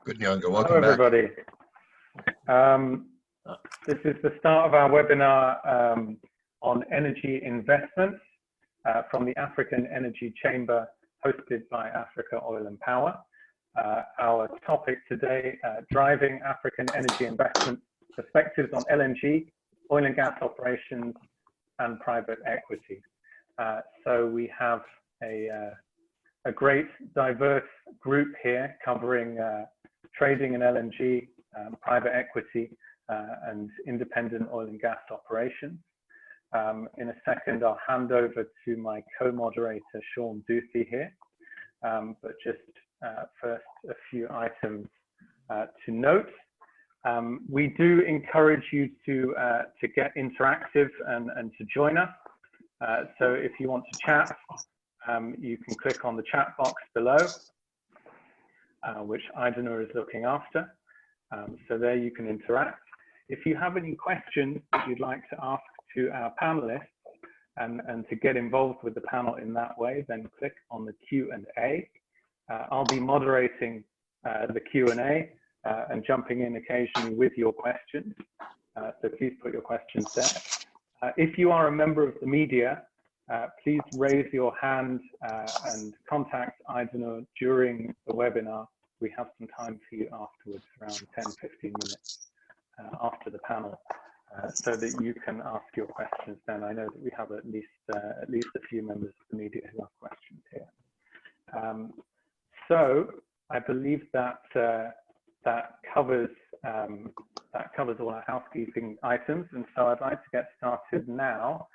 Good, Nyonga. Hello, Welcome back. everybody. This is the start of our webinar on energy investments from the African Energy Chamber, hosted by Africa Oil and Power. Our topic today, driving African energy investment perspectives on LNG, oil and gas operations, and private equity. So we have a great diverse group here covering trading in LNG, private equity, and independent oil and gas operations. In a second, I'll hand over to my co-moderator, Shawn Duthie here. But just first, a few items to note. We do encourage you to get interactive and to join us. So if you want to chat, you can click on the chat box below, which Idina is looking after. So there you can interact. If you have any questions that you'd like to ask to our panelists and to get involved with the panel in that way, then click on the Q&A. I'll be moderating the Q&A and jumping in occasionally with your questions. So please put your questions there. If you are a member of the media, please raise your hand and contact Idina during the webinar. We have some time for you afterwards, around 10-15 minutes after the panel, so that you can ask your questions then. I know that we have at least a few members of the media who have questions here. So I believe that that covers all our housekeeping items, and so I'd like to get started now.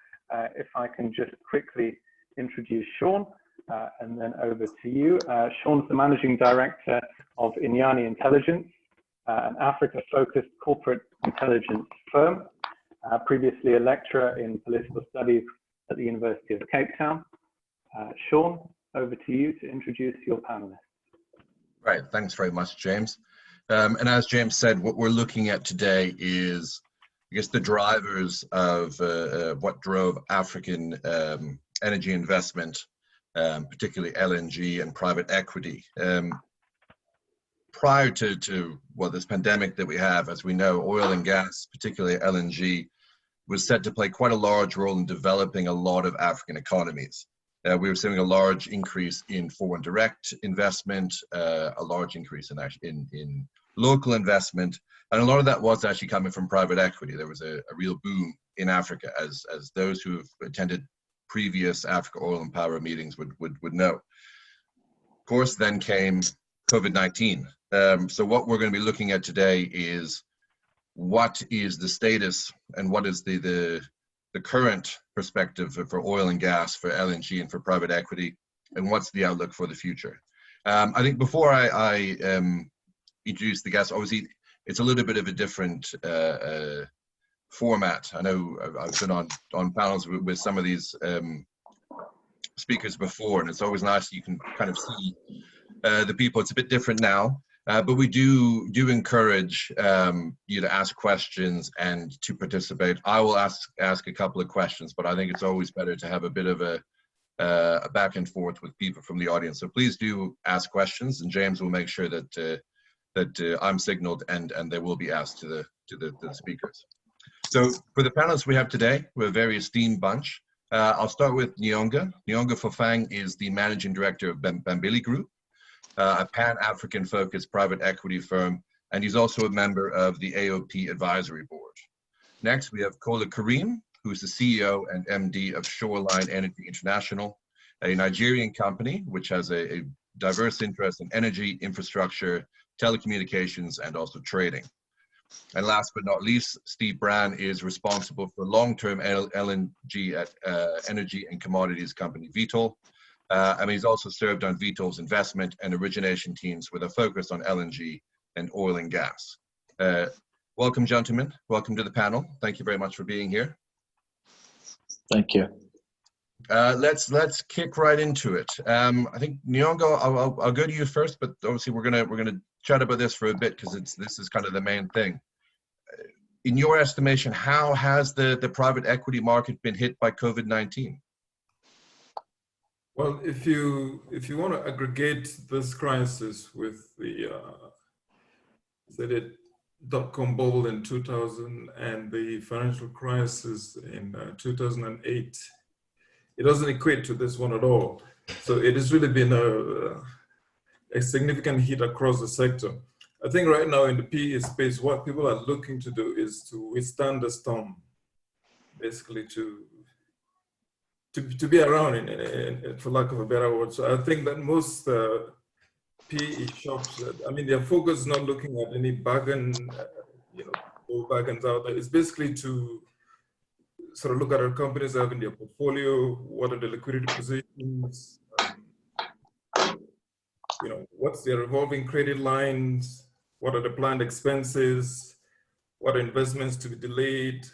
If I can just quickly introduce Shawn, and then over to you. Shawn's the Managing Director of Inyani Intelligence, an Africa-focused corporate intelligence firm, previously a lecturer in political studies at the University of Cape Town. Shawn, over to you to introduce your panelists. Right, thanks very much, James. And as James said, what we're looking at today is, I guess, the drivers of what drove African energy investment, particularly LNG and private equity. Prior to well, this pandemic that we have, as we know, oil and gas, particularly LNG, was set to play quite a large role in developing a lot of African economies. We were seeing a large increase in foreign direct investment, a large increase in local investment, and a lot of that was actually coming from private equity. There was a real boom in Africa, as those who have attended previous Africa Oil and Power meetings would know. Of course, then came COVID-19. So what we're going to be looking at today is what is the status and what is the current perspective for oil and gas, for LNG and for private equity, and what's the outlook for the future. I think before I introduce the guests, obviously it's a little bit of a different format. I know I've been on panels with some of these speakers before, and it's always nice, you can kind of see the people. It's a bit different now, but we do encourage you to ask questions and to participate. I will ask a couple of questions, but I think it's always better to have a bit of a back and forth with people from the audience. So please do ask questions, and James will make sure that I'm signaled and they will be asked to the speakers. So for the panelists we have today, we're a very esteemed bunch. I'll start with Nyonga. Nyonga Fofang is the Managing Director of Bambili Group, a Pan-African focused private equity firm, and he's also a member of the AOP Advisory Board. Next, we have Kola Karim, who's the CEO and MD of Shoreline Energy International, a Nigerian company which has a diverse interest in energy, infrastructure, telecommunications, and also trading. And last but not least, Steve Brann is responsible for long-term LNG at energy and commodities company Vitol. And he's also served on Vitol's investment and origination teams with a focus on LNG and oil and gas. Welcome, gentlemen. Welcome to the panel. Thank you very much for being here. Thank you. Let's kick right into it. I think Nyonga, I'll go to you first, but obviously we're gonna chat about this for a bit because this is kind of the main thing. In your estimation, how has the private equity market been hit by COVID-19? Well, if you want to aggregate this crisis with the So the dot-com bubble in 2000 and the financial crisis in 2008, it doesn't equate to this one at all. So it has really been a significant hit across the sector. I think right now in the PE space, what people are looking to do is to withstand the storm, basically to be around, for lack of a better word. So I think that most PE shops, I mean, their focus is not looking at any bargain, no bargains out there. It's basically to sort of look at our companies that have in their portfolio, what are the liquidity positions, what's their revolving credit lines, what are the planned expenses, what are investments to be delayed,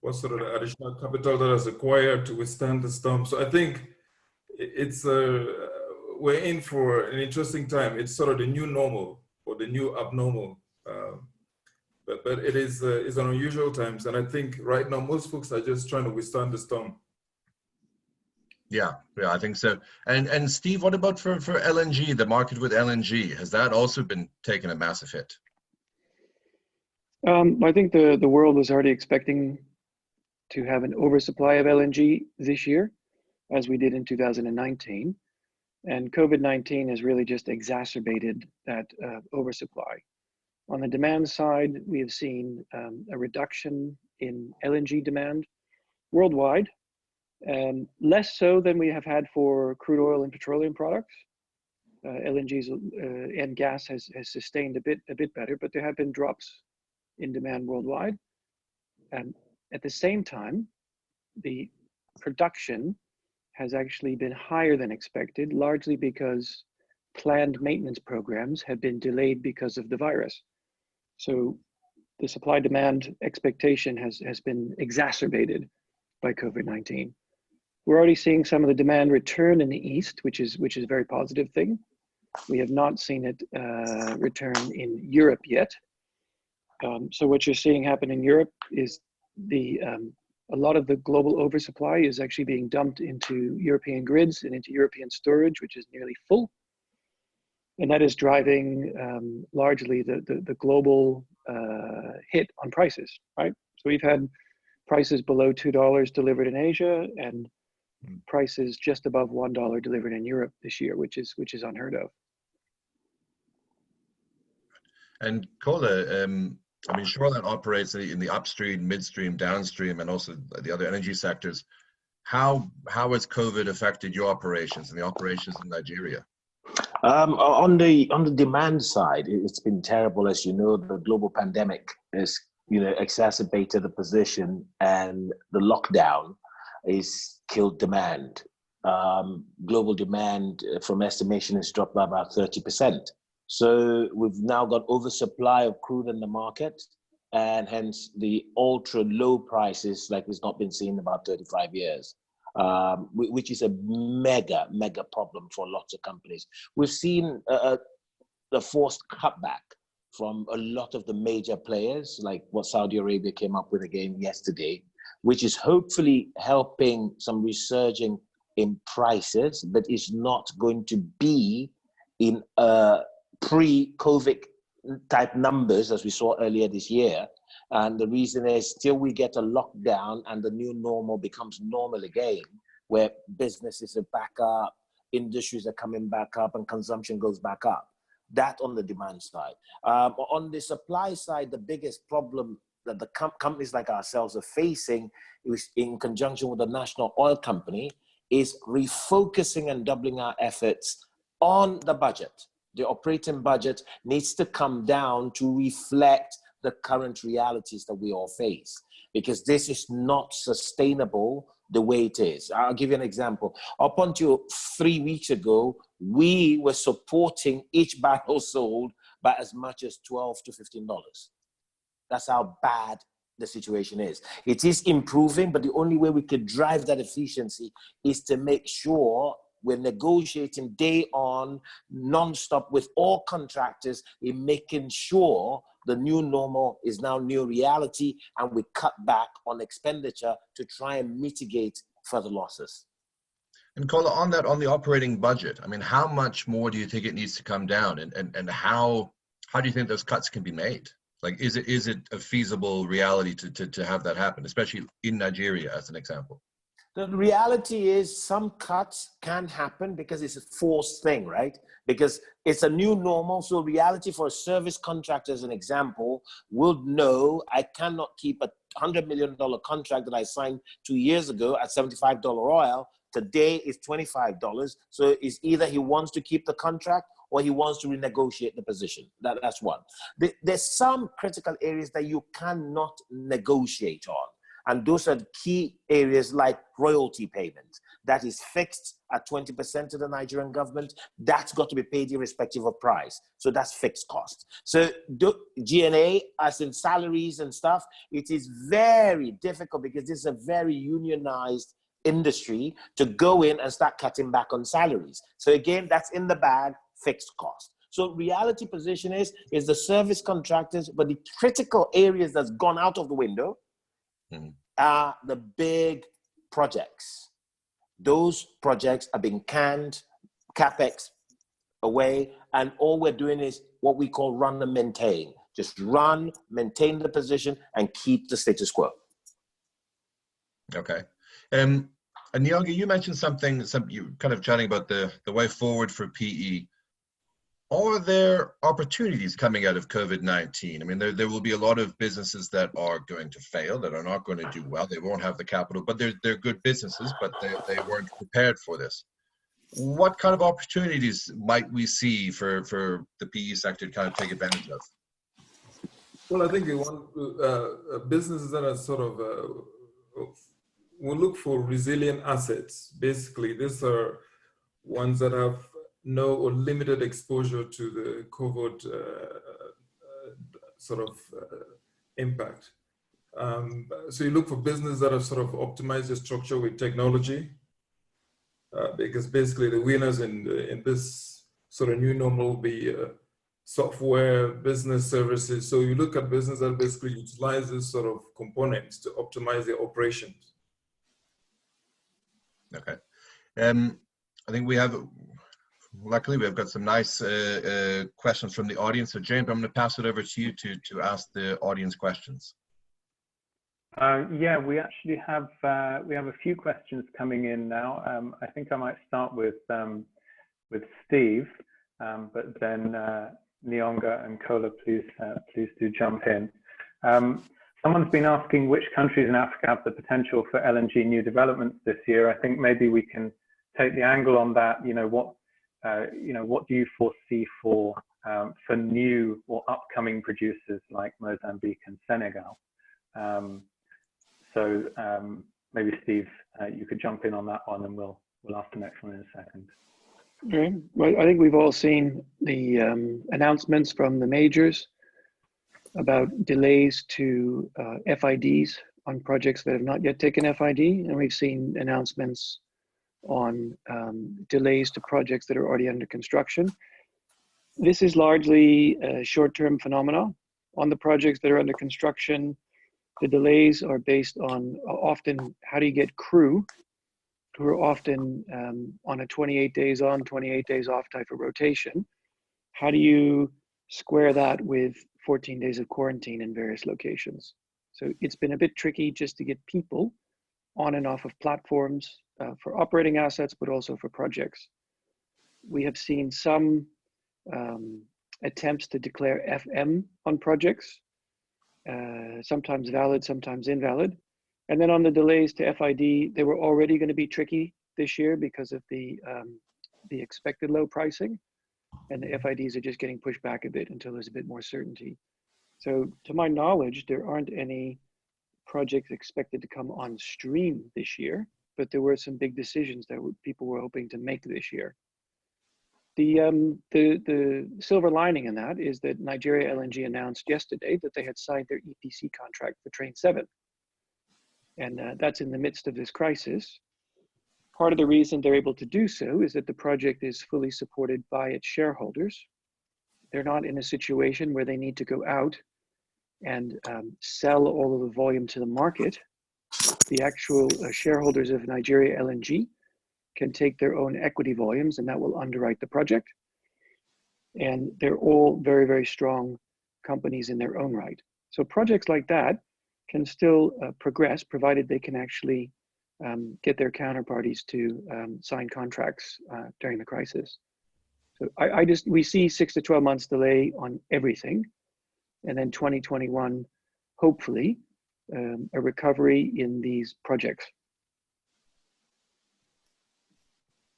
what sort of additional capital that is required to withstand the storm. So I think it's we're in for an interesting time. It's sort of the new normal or the new abnormal. But it is it's an unusual times, and I think right now most folks are just trying to withstand the storm. Yeah, I think so. And Steve, what about for LNG, the market with LNG? Has that also been taking a massive hit? I think the world was already expecting to have an oversupply of LNG this year, as we did in 2019. And COVID-19 has really just exacerbated that oversupply. On the demand side, we have seen a reduction in LNG demand worldwide, less so than we have had for crude oil and petroleum products. LNG's and gas has sustained a bit better, but there have been drops in demand worldwide. At the same time, the production has actually been higher than expected, largely because planned maintenance programs have been delayed because of the virus. So the supply-demand expectation has been exacerbated by COVID-19. We're already seeing some of the demand return in the East, which is a very positive thing. We have not seen it return in Europe yet. So what you're seeing happen in Europe is a lot of the global oversupply is actually being dumped into European grids and into European storage, which is nearly full. And that is driving largely the global hit on prices, right? So we've had prices below $2 delivered in Asia and prices just above $1 delivered in Europe this year, which is unheard of. And Kola, I mean, Shoreline operates in the upstream, midstream, downstream, and also the other energy sectors. How has COVID affected your operations and the operations in Nigeria? On the demand side, it's been terrible. As you know, the global pandemic has exacerbated the position, and the lockdown is killed demand. Global demand, from estimation, has dropped by about 30%. So we've now got oversupply of crude in the market, and hence the ultra low prices like it's not been seen in about 35 years. Which is a mega problem for lots of companies. We've seen the forced cutback from a lot of the major players, like what Saudi Arabia came up with again yesterday, which is hopefully helping some resurging in prices, but is not going to be in pre-COVID type numbers as we saw earlier this year. And the reason is, till we get a lockdown and the new normal becomes normal again, where businesses are back up, industries are coming back up, and consumption goes back up. That on the demand side. On the supply side, the biggest problem that the companies like ourselves are facing, is in conjunction with the national oil company, is refocusing and doubling our efforts on the budget. The operating budget needs to come down to reflect the current realities that we all face, because this is not sustainable the way it is. I'll give you an example. Up until 3 weeks ago, we were supporting each barrel sold by as much as $12 to $15. That's how bad the situation is. It is improving, but the only way we could drive that efficiency is to make sure we're negotiating day on, non-stop with all contractors in making sure the new normal is now new reality, and we cut back on expenditure to try and mitigate further losses. And Kola, on that, on the operating budget, I mean, how much more do you think it needs to come down, and how how do you think those cuts can be made? Like, is it a feasible reality to have that happen, especially in Nigeria, as an example? The reality is some cuts can happen because it's a forced thing, right? Because it's a new normal. So reality for a service contractor, as an example, would know I cannot keep a $100 million contract that I signed 2 years ago at $75 oil. Today is $25. So it's either he wants to keep the contract or he wants to renegotiate the position. That's one. There's some critical areas that you cannot negotiate on. And those are the key areas like royalty payments. That is fixed at 20% to the Nigerian government. That's got to be paid irrespective of price. So that's fixed cost. So G&A, as in salaries and stuff, it is very difficult because this is a very unionized industry to go in and start cutting back on salaries. So again, that's in the bag, fixed cost. So reality position is the service contractors, but the critical areas that's gone out of the window are the big projects. Those projects are being canned, capex away, and all we're doing is what we call run and maintain. Just run, maintain the position, and keep the status quo. Okay. And Nyonga, you mentioned something you kind of chatting about the way forward for PE. Are there opportunities coming out of COVID-19? I mean, there will be a lot of businesses that are going to fail, that are not going to do well. They won't have the capital, but they're good businesses, but they weren't prepared for this. What kind of opportunities might we see for the PE sector to kind of take advantage of? Well, I think we want businesses that are sort of, we'll look for resilient assets. Basically, these are ones that have no or limited exposure to the COVID impact. So you look for businesses that have sort of optimized the structure with technology, because basically the winners in this sort of new normal will be software, business services. So you look at business that basically utilizes sort of components to optimize their operations. Okay. I think we have, luckily we've got some nice questions from the audience. So James, I'm going to pass it over to you to ask the audience questions. Yeah, we actually have a few questions coming in now. I think I might start with Steve, but then Nyonga and Kola, please do jump in. Someone's been asking which countries in Africa have the potential for LNG new developments this year. I think maybe we can take the angle on that. What do you foresee for new or upcoming producers like Mozambique and Senegal? So maybe Steve, you could jump in on that one, and we'll ask the next one in a second. Okay. Well, I think we've all seen the announcements from the majors about delays to FIDs on projects that have not yet taken FID, and we've seen announcements on delays to projects that are already under construction. This is largely a short-term phenomenon. On the projects that are under construction, the delays are based on often how do you get crew who are often on a 28 days on, 28 days off type of rotation. How do you square that with 14 days of quarantine in various locations? So it's been a bit tricky just to get people on and off of platforms for operating assets, but also for projects. We have seen some attempts to declare FM on projects, sometimes valid, sometimes invalid. And then on the delays to FID, they were already going to be tricky this year because of the expected low pricing, and the FIDs are just getting pushed back a bit until there's a bit more certainty. So to my knowledge, there aren't any projects expected to come on stream this year, but there were some big decisions that people were hoping to make this year. The silver lining in that is that Nigeria LNG announced yesterday that they had signed their EPC contract for Train 7. And that's in the midst of this crisis. Part of the reason they're able to do so is that the project is fully supported by its shareholders. They're not in a situation where they need to go out and sell all of the volume to the market. The actual shareholders of Nigeria LNG can take their own equity volumes, and that will underwrite the project. And they're all very, very strong companies in their own right. So projects like that can still progress, provided they can actually get their counterparties to sign contracts during the crisis. So we see 6 to 12 months delay on everything. And then 2021, hopefully, a recovery in these projects.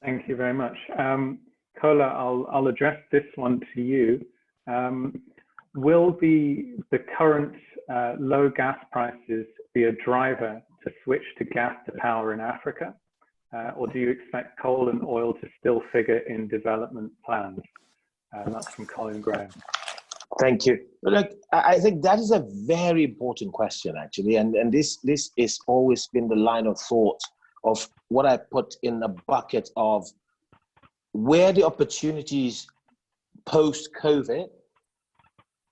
Thank you very much. Kola, I'll address this one to you. Will the current low gas prices be a driver to switch to gas to power in Africa? Or do you expect coal and oil to still figure in development plans? That's from Colin Graham. Thank you. Look, I think that is a very important question, actually. And this has always been the line of thought of what I put in a bucket of where the opportunities post-COVID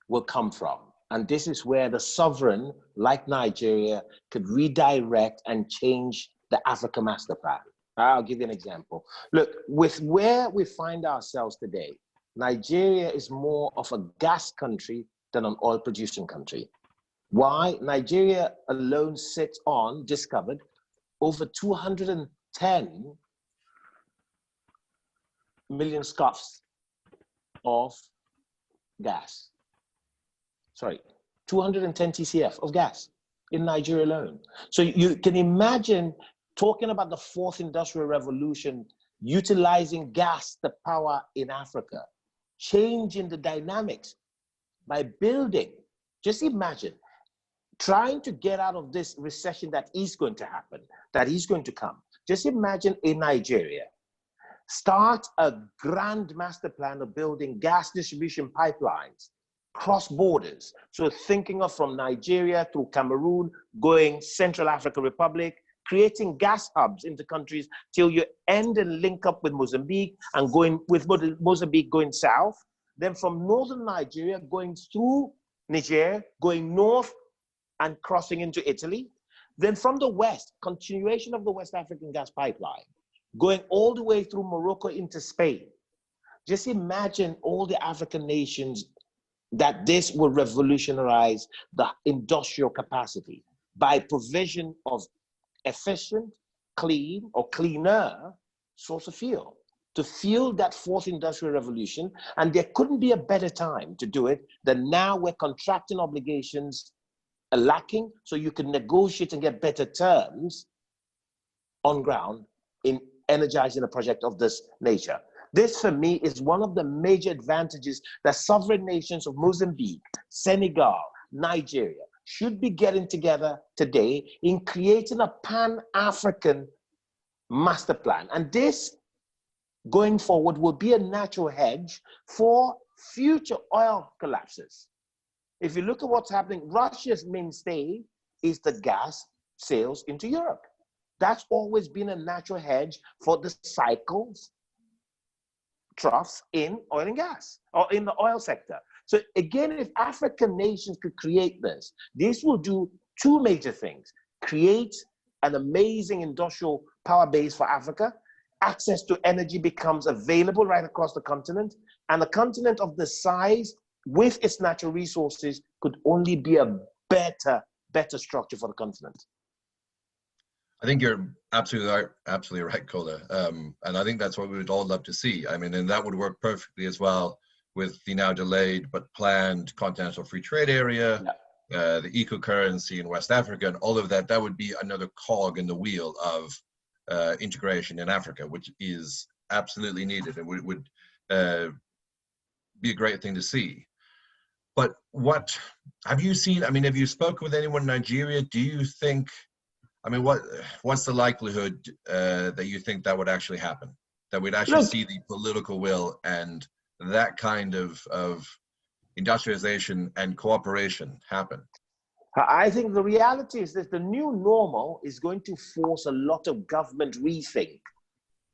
will come from. And this is where the sovereign, like Nigeria, could redirect and change the Africa Master Plan. I'll give you an example. Look, with where we find ourselves today, Nigeria is more of a gas country than an oil producing country. Why? Nigeria alone sits on, discovered, over 210 million scops of gas. Sorry, 210 TCF of gas in Nigeria alone. So you can imagine talking about the fourth industrial revolution, utilizing gas to power in Africa, changing the dynamics by building. Just imagine trying to get out of this recession that is going to happen, that is going to come. Just imagine in Nigeria, start a grand master plan of building gas distribution pipelines, cross borders. So thinking of from Nigeria through Cameroon, going Central African Republic, creating gas hubs into countries till you end and link up with Mozambique and going with Mozambique going south. Then from northern Nigeria, going through Niger, going north and crossing into Italy. Then from the west, continuation of the West African gas pipeline, going all the way through Morocco into Spain. Just imagine all the African nations that this will revolutionize the industrial capacity by provision of efficient, clean, or cleaner source of fuel to fuel that fourth industrial revolution. And there couldn't be a better time to do it than now, where contracting obligations are lacking, so you can negotiate and get better terms on ground in energizing a project of this nature. This, for me, is one of the major advantages that sovereign nations of Mozambique, Senegal, Nigeria should be getting together today in creating a Pan-African master plan. And this, going forward, will be a natural hedge for future oil collapses. If you look at what's happening, Russia's mainstay is the gas sales into Europe. That's always been a natural hedge for the cycles, troughs in oil and gas, or in the oil sector. So again, if African nations could create this will do two major things: create an amazing industrial power base for Africa, access to energy becomes available right across the continent, and a continent of the size with its natural resources could only be a better structure for the continent. I think you're absolutely right, Kola. And I think that's what we would all love to see. I mean, and that would work perfectly as well with the now delayed but planned continental free trade area, the eco-currency in West Africa, and all of that. That would be another cog in the wheel of integration in Africa, which is absolutely needed and would be a great thing to see. But what have you seen? I mean, have you spoken with anyone in Nigeria? Do you think, I mean, what's the likelihood that you think that would actually happen? That we'd actually see the political will and that kind of industrialization and cooperation happen? I think the reality is that the new normal is going to force a lot of government rethink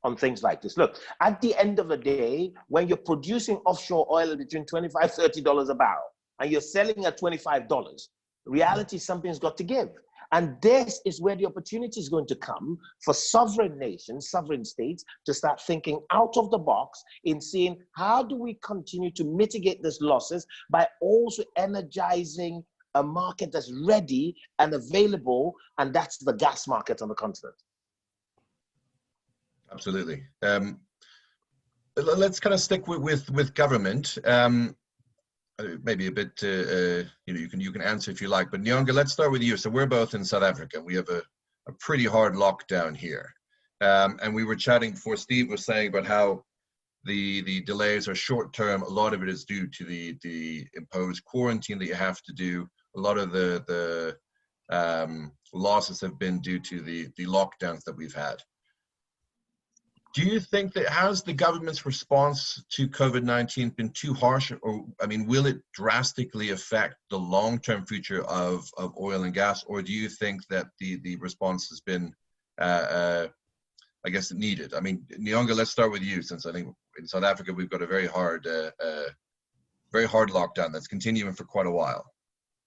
on things like this. Look, at the end of the day, when you're producing offshore oil between $25, $30 a barrel, and you're selling at $25, reality, something's got to give. And this is where the opportunity is going to come for sovereign nations, sovereign states, to start thinking out of the box in seeing how do we continue to mitigate these losses by also energizing a market that's ready and available, and that's the gas market on the continent. Absolutely. Let's kind of stick with government. Maybe a bit, you can answer if you like, but Nyonga, let's start with you. So we're both in South Africa. We have a pretty hard lockdown here. And we were chatting before. Steve was saying about how the delays are short term. A lot of it is due to the imposed quarantine that you have to do. A lot of the losses have been due to the lockdowns that we've had. Do you think that, has the government's response to COVID-19 been too harsh, or, I mean, will it drastically affect the long-term future of oil and gas, or do you think that the response has been, I guess, needed? I mean, Nyonga, let's start with you, since I think in South Africa we've got a very hard lockdown that's continuing for quite a while.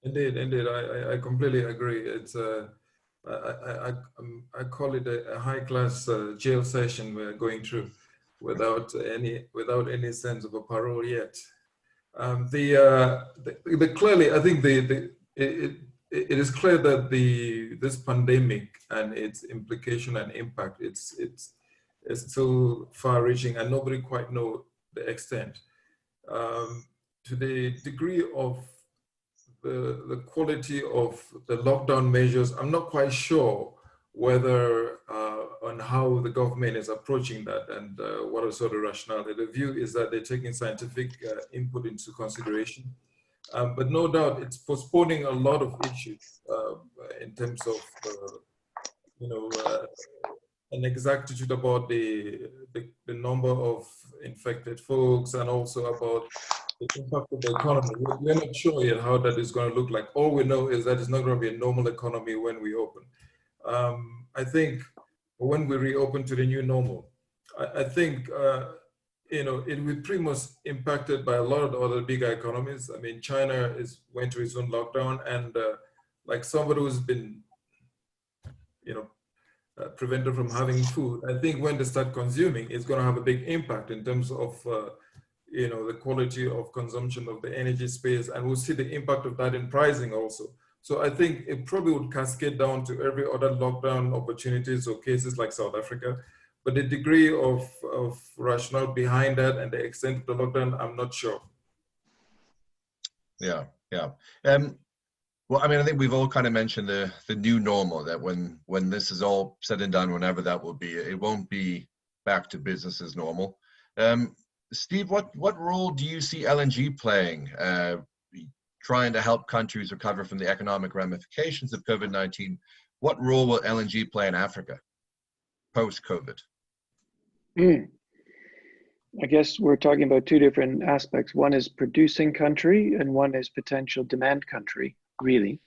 Indeed, I completely agree. It's I call it a high-class jail session we're going through, without any sense of a parole yet. Clearly, I think it is clear that this pandemic and its implication and impact, it's still far-reaching, and nobody quite know the extent. To the degree of the quality of the lockdown measures, I'm not quite sure whether on how the government is approaching that, and what are sort of rationale. The view is that they're taking scientific input into consideration, but no doubt it's postponing a lot of issues in terms of an exactitude about the number of infected folks, and also about the impact of the economy. We're not sure yet how that is going to look like. All we know is that it's not going to be a normal economy when we open. I think when we reopen to the new normal, I think it will be pretty much impacted by a lot of the other bigger economies. I mean, China went through its own lockdown, and like somebody who's been, prevented from having food, I think when they start consuming, it's going to have a big impact in terms of the quality of consumption of the energy space, and we'll see the impact of that in pricing also. So I think it probably would cascade down to every other lockdown opportunities or cases like South Africa, but the degree of rationale behind that and the extent of the lockdown, I'm not sure. Yeah. Well, I mean, I think we've all kind of mentioned the new normal, that when this is all said and done, whenever that will be, it won't be back to business as normal. Steve, what role do you see LNG playing, trying to help countries recover from the economic ramifications of COVID-19? What role will LNG play in Africa post-COVID? I guess we're talking about two different aspects. One is producing country, and one is potential demand country, really.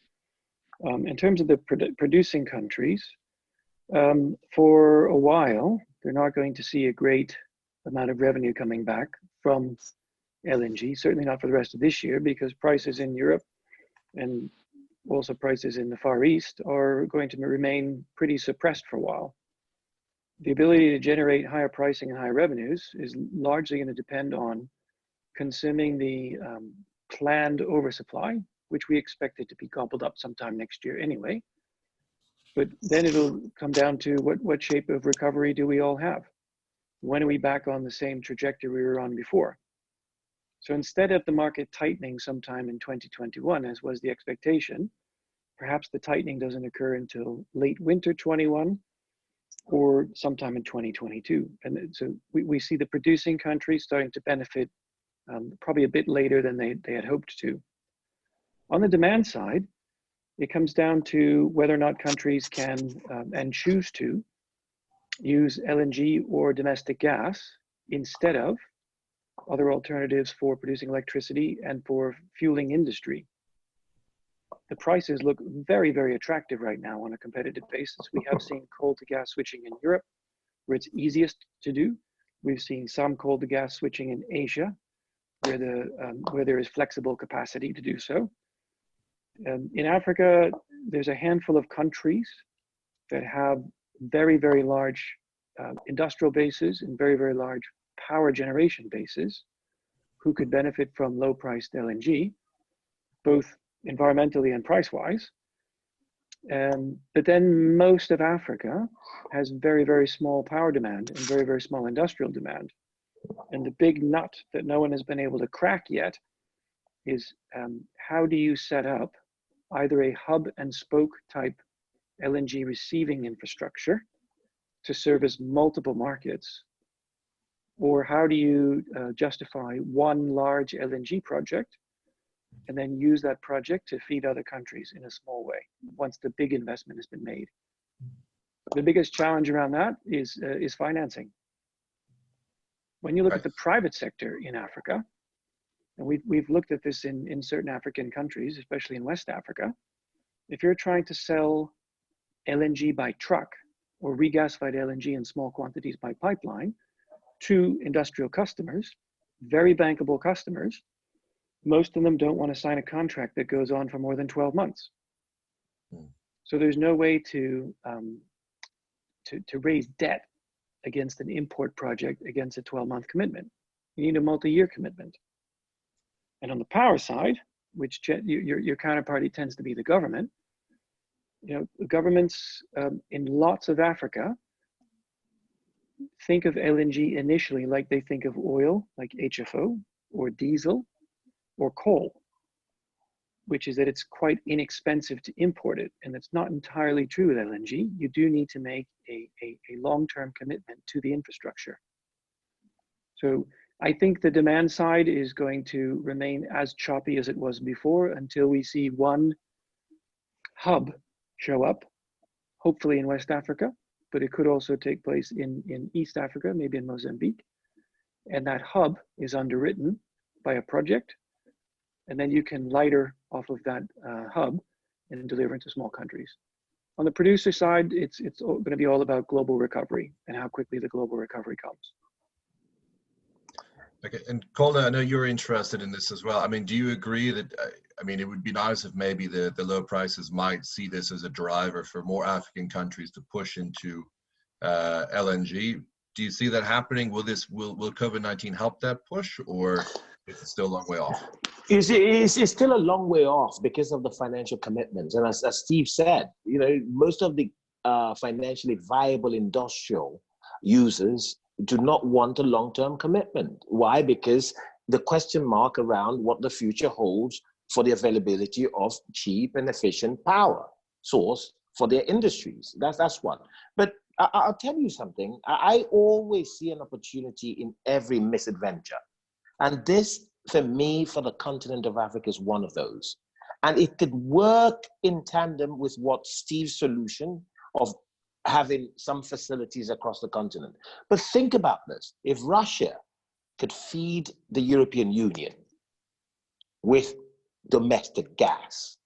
In terms of the producing countries, for a while, they're not going to see a great amount of revenue coming back from LNG, certainly not for the rest of this year, because prices in Europe and also prices in the Far East are going to remain pretty suppressed for a while. The ability to generate higher pricing and higher revenues is largely going to depend on consuming the planned oversupply, which we expect it to be gobbled up sometime next year anyway. But then it'll come down to what shape of recovery do we all have? When are we back on the same trajectory we were on before? So instead of the market tightening sometime in 2021, as was the expectation, perhaps the tightening doesn't occur until late winter 21 or sometime in 2022. And so we see the producing countries starting to benefit probably a bit later than they had hoped to. On the demand side, it comes down to whether or not countries can and choose to use LNG or domestic gas instead of other alternatives for producing electricity and for fueling industry. The prices look very, very attractive right now on a competitive basis. We have seen coal to gas switching in Europe, where it's easiest to do. We've seen some coal to gas switching in Asia, where there is flexible capacity to do so. In Africa, there's a handful of countries that have very, very large industrial bases and very, very large power generation bases who could benefit from low-priced LNG, both environmentally and price-wise. But then most of Africa has very, very small power demand and very, very small industrial demand. And the big nut that no one has been able to crack yet is how do you set up either a hub and spoke type LNG receiving infrastructure to service multiple markets, or how do you justify one large LNG project and then use that project to feed other countries in a small way once the big investment has been made. The biggest challenge around that is financing. When you look at the private sector in Africa, and we've looked at this in certain African countries, especially in West Africa, if you're trying to sell LNG by truck or regasified LNG in small quantities by pipeline to industrial customers, very bankable customers, most of them don't want to sign a contract that goes on for more than 12 months. So there's no way to raise debt against an import project against a 12-month commitment. You need a multi-year commitment. And on the power side, which your counterparty tends to be the government, governments in lots of Africa think of LNG initially like they think of oil, like HFO or diesel or coal, which is that it's quite inexpensive to import it. And that's not entirely true with LNG. You do need to make a long-term commitment to the infrastructure. So I think the demand side is going to remain as choppy as it was before until we see one hub show up, hopefully in West Africa, but it could also take place in East Africa, maybe in Mozambique. And that hub is underwritten by a project, and then you can lighter off of that hub and deliver into small countries. On the producer side, it's going to be all about global recovery and how quickly the global recovery comes. Okay, and Kola, I know you're interested in this as well. I mean, do you agree that, I mean, it would be nice if maybe the low prices might see this as a driver for more African countries to push into LNG? Do you see that happening? Will COVID-19 help that push, or is it still a long way off? It's still a long way off because of the financial commitments. And as Steve said, most of the financially viable industrial users do not want a long-term commitment. Why? Because the question mark around what the future holds for the availability of cheap and efficient power source for their industries. That's one. But I'll tell you something. I always see an opportunity in every misadventure. And this, for me, for the continent of Africa, is one of those. And it could work in tandem with what Steve's solution of having some facilities across the continent. But think about this. If Russia could feed the European Union with domestic gas,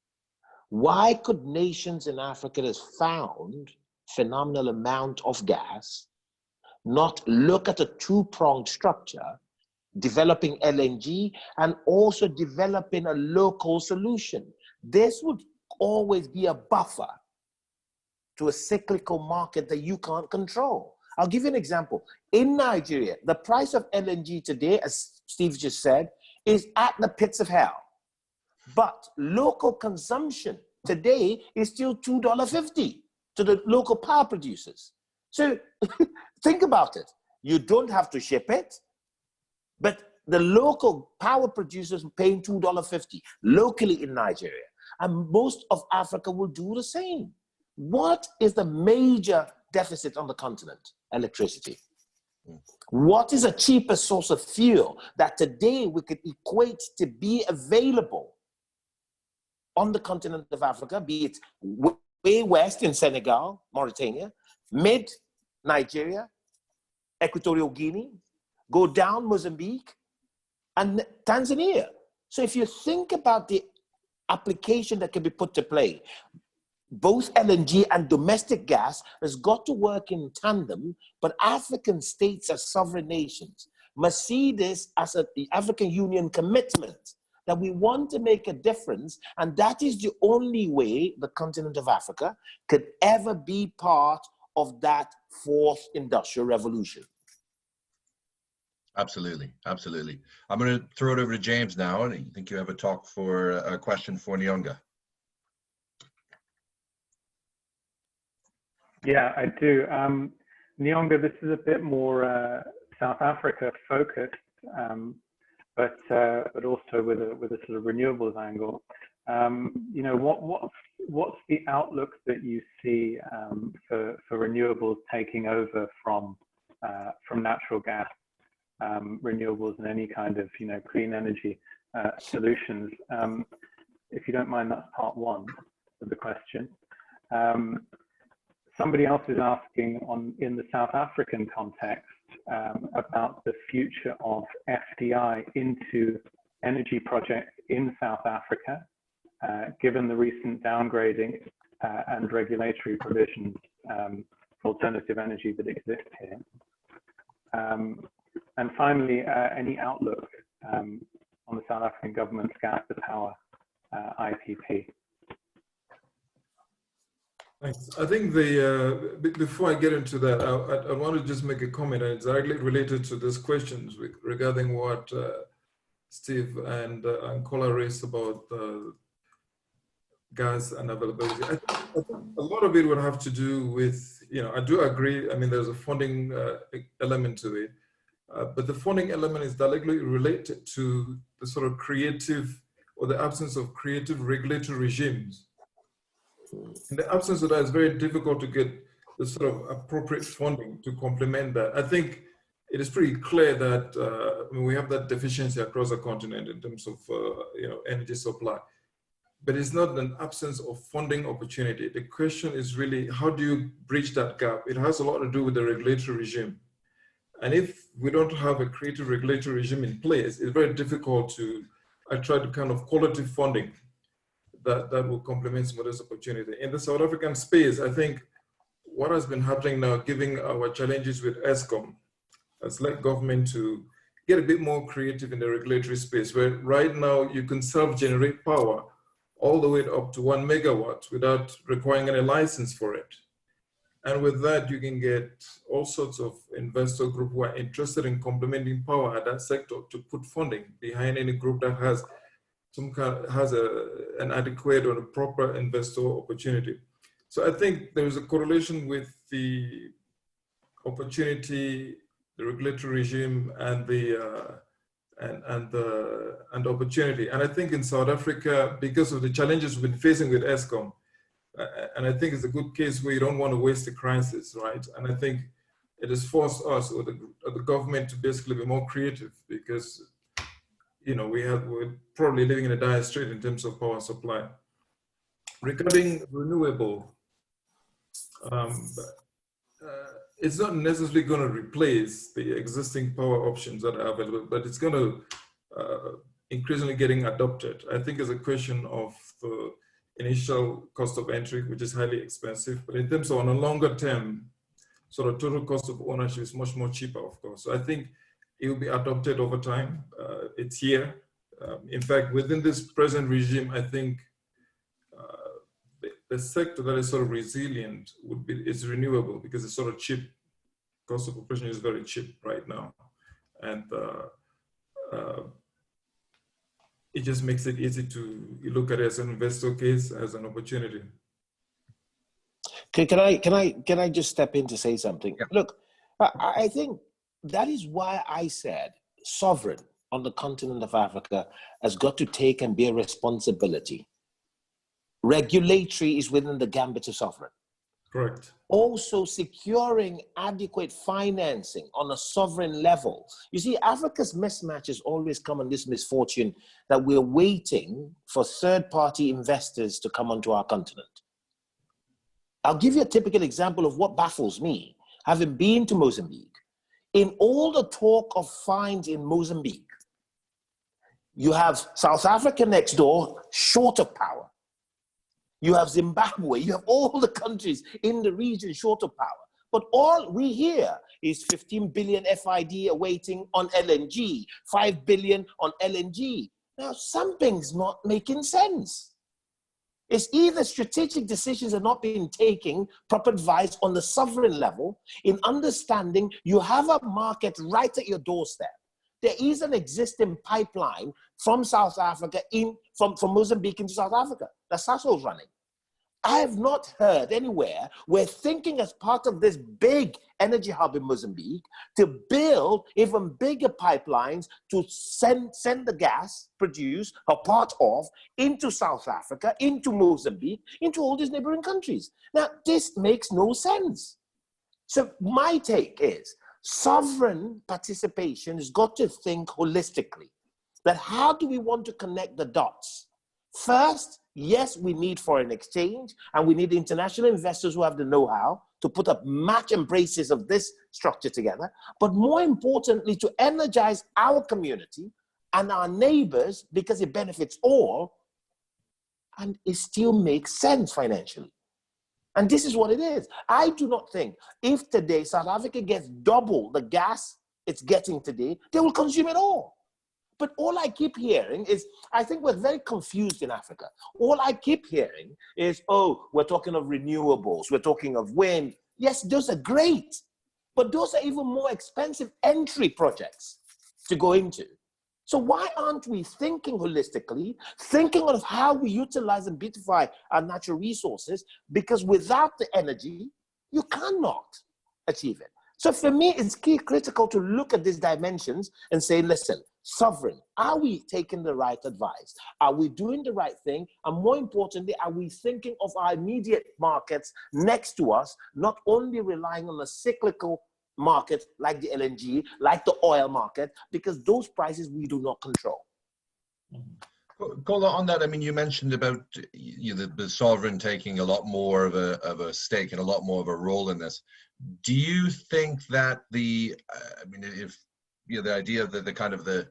why could nations in Africa that has found phenomenal amount of gas not look at a two-pronged structure, developing LNG and also developing a local solution? This would always be a buffer to a cyclical market that you can't control. I'll give you an example. In Nigeria, the price of LNG today, as Steve just said, is at the pits of hell. But local consumption today is still $2.50 to the local power producers. So think about it. You don't have to ship it, but the local power producers are paying $2.50 locally in Nigeria. And most of Africa will do the same. What is the major deficit on the continent? Electricity. What is a cheaper source of fuel that today we could equate to be available on the continent of Africa, be it way west in Senegal, Mauritania, mid Nigeria, Equatorial Guinea, go down Mozambique, and Tanzania. So if you think about the application that can be put to play, both LNG and domestic gas has got to work in tandem, but African states as sovereign nations must see this as the African Union commitment that we want to make a difference, and that is the only way the continent of Africa could ever be part of that fourth industrial revolution. Absolutely, absolutely. I'm going to throw it over to James now, and I think you have a question for Nyonga. Yeah, I do. Nyonga, this is a bit more South Africa focused, but also with a sort of renewables angle. You know, what's the outlook that you see for renewables taking over from natural gas, renewables, and any kind of clean energy solutions? If you don't mind, that's part one of the question. Somebody else is asking in the South African context about the future of FDI into energy projects in South Africa, given the recent downgrading and regulatory provisions for alternative energy that exist here. And finally, any outlook on the South African government's gas to power IPP? Thanks. I think before I get into that, I want to just make a comment, and it's directly related to these questions regarding what Steve and Kola raised about gas and availability. I think a lot of it would have to do with, I do agree, I mean, there's a funding element to it, but the funding element is directly related to the sort of creative or the absence of creative regulatory regimes. In the absence of that, it's very difficult to get the sort of appropriate funding to complement that. I think it is pretty clear that I mean, we have that deficiency across the continent in terms of energy supply, but it's not an absence of funding opportunity. The question is really, how do you bridge that gap? It has a lot to do with the regulatory regime. And if we don't have a creative regulatory regime in place, it's very difficult to try to kind of quality funding that will complement some of this opportunity. In the South African space, I think what has been happening now, given our challenges with ESCOM, has led government to get a bit more creative in the regulatory space, where right now you can self-generate power all the way up to 1 megawatt without requiring any license for it. And with that, you can get all sorts of investor group who are interested in complementing power at that sector to put funding behind any group that has an adequate or a proper investor opportunity. So I think there is a correlation with the opportunity, the regulatory regime, and the opportunity. And I think in South Africa, because of the challenges we've been facing with ESCOM, and I think it's a good case where you don't want to waste a crisis, right? And I think it has forced us or the government to basically be more creative, because we're probably living in a dire strait in terms of power supply. Regarding renewable, it's not necessarily going to replace the existing power options that are available, but it's going to increasingly getting adopted. I think it's a question of the initial cost of entry, which is highly expensive, but in terms of on a longer term, sort of total cost of ownership is much more cheaper, of course. So I think it will be adopted over time. It's here. In fact, within this present regime, I think the sector that is sort of resilient is renewable, because it's sort of cheap. Cost of operation is very cheap right now. And it just makes it easy to look at it as an investor case, as an opportunity. Can I just step in to say something? Yeah. Look, I think that is why I said sovereign on the continent of Africa has got to take and bear responsibility. Regulatory is within the gambit of sovereign. Correct. Also securing adequate financing on a sovereign level. You see, Africa's mismatch has always come on this misfortune that we're waiting for third-party investors to come onto our continent. I'll give you a typical example of what baffles me, having been to Mozambique. In all the talk of fines in Mozambique, you have South Africa next door, short of power. You have Zimbabwe, you have all the countries in the region short of power. But all we hear is 15 billion FID awaiting on LNG, 5 billion on LNG. Now, something's not making sense. It's either strategic decisions are not being taken, proper advice on the sovereign level, in understanding you have a market right at your doorstep. There is an existing pipeline from South Africa, from Mozambique into South Africa. That's Sasol's running. I have not heard anywhere where thinking as part of this big energy hub in Mozambique to build even bigger pipelines to send the gas produced or part of into South Africa, into Mozambique, into all these neighboring countries. Now, this makes no sense. So my take is sovereign participation has got to think holistically. That how do we want to connect the dots? First, yes, we need foreign exchange and we need international investors who have the know-how to put up match embraces of this structure together. But more importantly, to energize our community and our neighbors because it benefits all and it still makes sense financially. And this is what it is. I do not think if today South Africa gets double the gas it's getting today, they will consume it all. But all I keep hearing is, I think we're very confused in Africa. All I keep hearing is, oh, we're talking of renewables, we're talking of wind. Yes, those are great, but those are even more expensive entry projects to go into. So why aren't we thinking holistically, thinking of how we utilize and beautify our natural resources? Because without the energy, you cannot achieve it. So for me, it's critical to look at these dimensions and say, listen, sovereign, are we taking the right advice? Are we doing the right thing? And more importantly, are we thinking of our immediate markets next to us, not only relying on a cyclical market like the LNG, like the oil market, because those prices we do not control. Kola, on that, I mean, you mentioned about the sovereign taking a lot more of a stake and a lot more of a role in this. Do you think that the idea of the kind of the,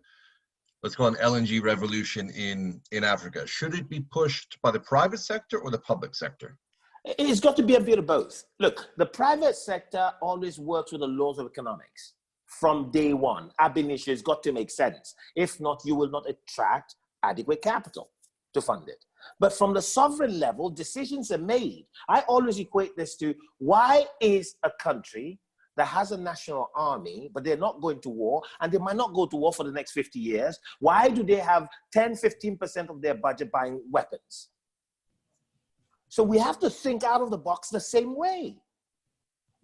let's call it an LNG revolution in Africa, should it be pushed by the private sector or the public sector? It's got to be a bit of both. Look, the private sector always works with the laws of economics from day one. Ab initio, it's got to make sense. If not, you will not attract adequate capital to fund it. But from the sovereign level, decisions are made. I always equate this to, why is a country that has a national army, but they're not going to war, and they might not go to war for the next 50 years, why do they have 10, 15% of their budget buying weapons? So we have to think out of the box the same way.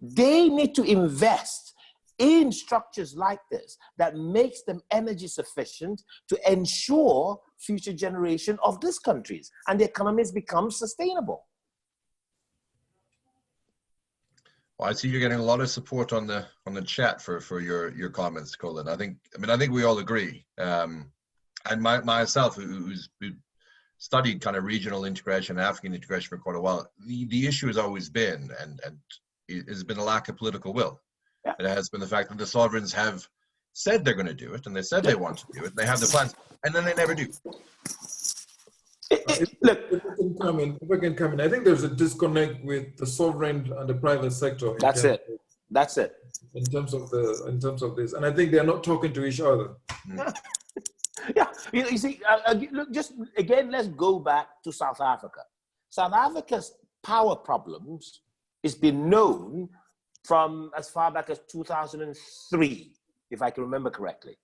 They need to invest in structures like this that makes them energy sufficient to ensure future generation of these countries and the economies become sustainable. Well, I see you're getting a lot of support on the chat for your comments, Colin. I think we all agree. And myself, who studied kind of regional integration and African integration for quite a while, the issue has always been, and it has been a lack of political will. Yeah. It has been the fact that the sovereigns have said they're going to do it, and they said they want to do it, and they have the plans, and then they never do. Look, if I can come in, I think there's a disconnect with the sovereign and the private sector. That's it. In terms of this, and I think they're not talking to each other. Yeah, you see, look, just again, let's go back to South Africa. South Africa's power problems has been known from as far back as 2003, if I can remember correctly.